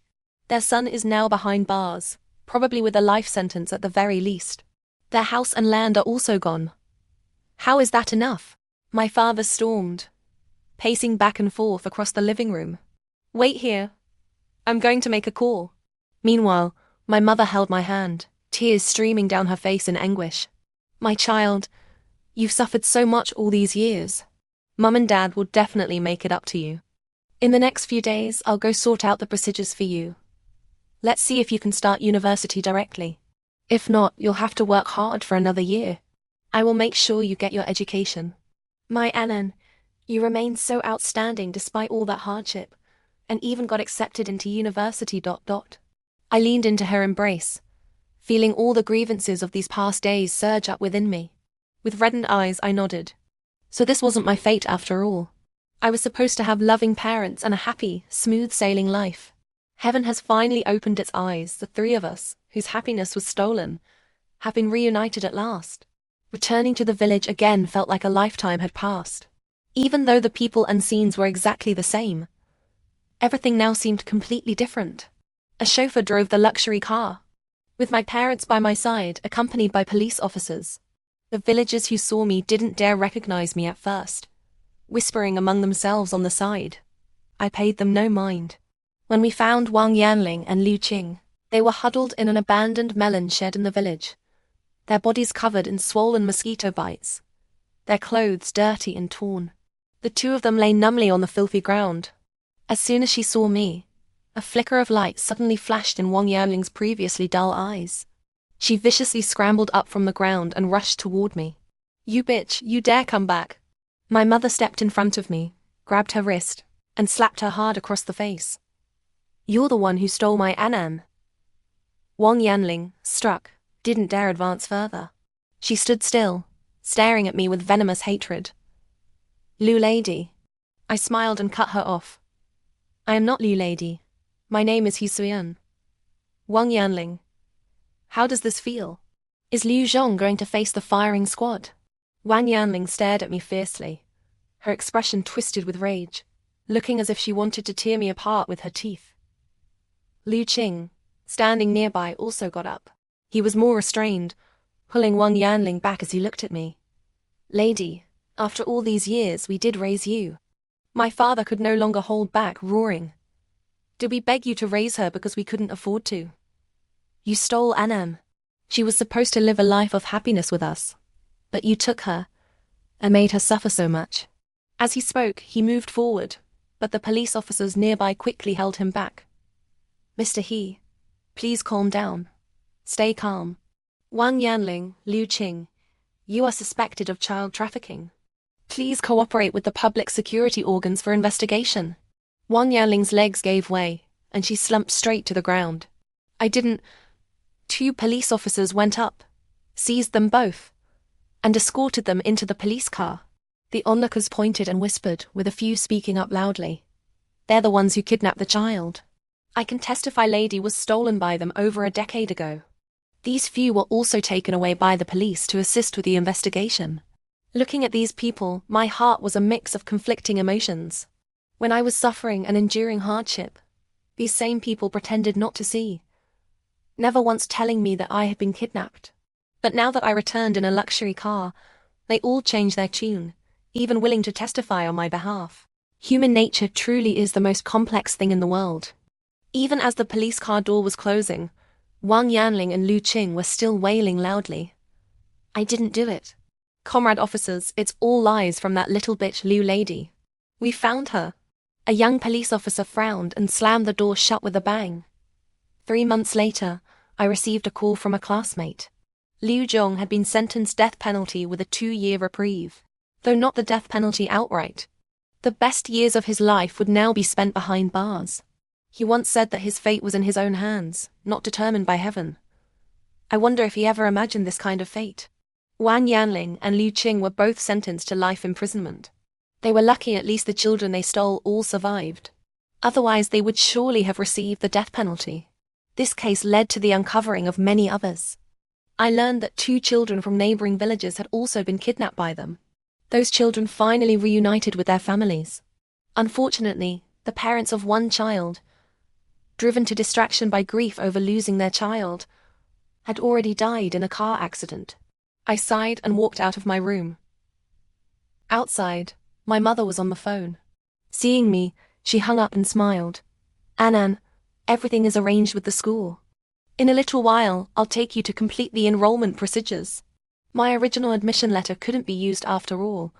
Their son is now behind bars, probably with a life sentence at the very least. Their house and land are also gone. How is that enough? My father stormed, pacing back and forth across the living room. Wait here. I'm going to make a call. Meanwhile, My mother held my hand, tears streaming down her face in anguish. My child, you've suffered so much all these years. Mum and Dad will definitely make it up to you. In the next few days, I'll go sort out the procedures for you. Let's see if you can start university directly. If not, you'll have to work hard for another year. I will make sure you get your education. My Annan, you remained so outstanding despite all that hardship, and even got accepted into university. I leaned into her embrace, feeling all the grievances of these past days surge up within me. With reddened eyes, I nodded. So this wasn't my fate after all. I was supposed to have loving parents and a happy, smooth-sailing life. Heaven has finally opened its eyes. The three of us, whose happiness was stolen, have been reunited at last. Returning to the village again felt like a lifetime had passed. Even though the people and scenes were exactly the same, everything now seemed completely different. A chauffeur drove the luxury car, with my parents by my side, accompanied by police officers. The villagers who saw me didn't dare recognize me at first, whispering among themselves on the side. I paid them no mind. When we found Wang Yanling and Liu Qing, they were huddled in an abandoned melon shed in the village, their bodies covered in swollen mosquito bites, their clothes dirty and torn. The two of them lay numbly on the filthy ground. As soon as she saw me, a flicker of light suddenly flashed in Wang Yanling's previously dull eyes. She viciously scrambled up from the ground and rushed toward me. You bitch, you dare come back. My mother stepped in front of me, grabbed her wrist, and slapped her hard across the face. You're the one who stole my Annan. Wang Yanling, struck, didn't dare advance further. She stood still, staring at me with venomous hatred. Liu Lady. I smiled and cut her off. I am not Liu Lady. My name is He Suyun. Wang Yanling. How does this feel? Is Liu Zhong going to face the firing squad? Wang Yanling stared at me fiercely, her expression twisted with rage, looking as if she wanted to tear me apart with her teeth. Liu Qing, standing nearby, also got up. He was more restrained, pulling Wang Yanling back as he looked at me. Lady, after all these years, we did raise you. My father could no longer hold back, roaring. Did we beg you to raise her because we couldn't afford to? You stole Annan. She was supposed to live a life of happiness with us, but you took her and made her suffer so much. As he spoke, he moved forward, but the police officers nearby quickly held him back. Mr. He, please calm down. Stay calm. Wang Yanling, Liu Qing, you are suspected of child trafficking. Please cooperate with the public security organs for investigation. Wang Yanling's legs gave way, and she slumped straight to the ground. I didn't. 2 police officers went up, seized them both, and escorted them into the police car. The onlookers pointed and whispered, with a few speaking up loudly. They're the ones who kidnapped the child. I can testify Lady was stolen by them over a decade ago. These few were also taken away by the police to assist with the investigation. Looking at these people, my heart was a mix of conflicting emotions. When I was suffering and enduring hardship, these same people pretended not to see, never once telling me that I had been kidnapped. But now that I returned in a luxury car, they all changed their tune, even willing to testify on my behalf. Human nature truly is the most complex thing in the world. Even as the police car door was closing, Wang Yanling and Liu Qing were still wailing loudly. I didn't do it. Comrade officers, it's all lies from that little bitch Liu Lady. We found her. A young police officer frowned and slammed the door shut with a bang. 3 months later, I received a call from a classmate. Liu Zhong had been sentenced death penalty with a 2-year reprieve, though not the death penalty outright. The best years of his life would now be spent behind bars. He once said that his fate was in his own hands, not determined by heaven. I wonder if he ever imagined this kind of fate. Wang Yanling and Liu Qing were both sentenced to life imprisonment. They were lucky at least the children they stole all survived. Otherwise they would surely have received the death penalty. This case led to the uncovering of many others. I learned that 2 children from neighboring villages had also been kidnapped by them. Those children finally reunited with their families. Unfortunately, the parents of one child, driven to distraction by grief over losing their child, had already died in a car accident. I sighed and walked out of my room. Outside, my mother was on the phone. Seeing me, she hung up and smiled. Annan, everything is arranged with the school. In a little while, I'll take you to complete the enrollment procedures. My original admission letter couldn't be used after all,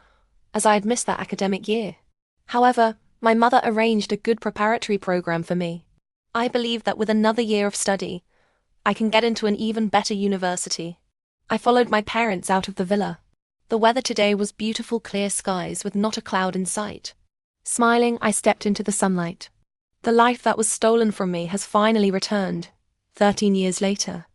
as I had missed that academic year. However, my mother arranged a good preparatory program for me. I believe that with another year of study, I can get into an even better university. I followed my parents out of the villa. The weather today was beautiful clear skies with not a cloud in sight. Smiling, I stepped into the sunlight. The life that was stolen from me has finally returned, 13 years later.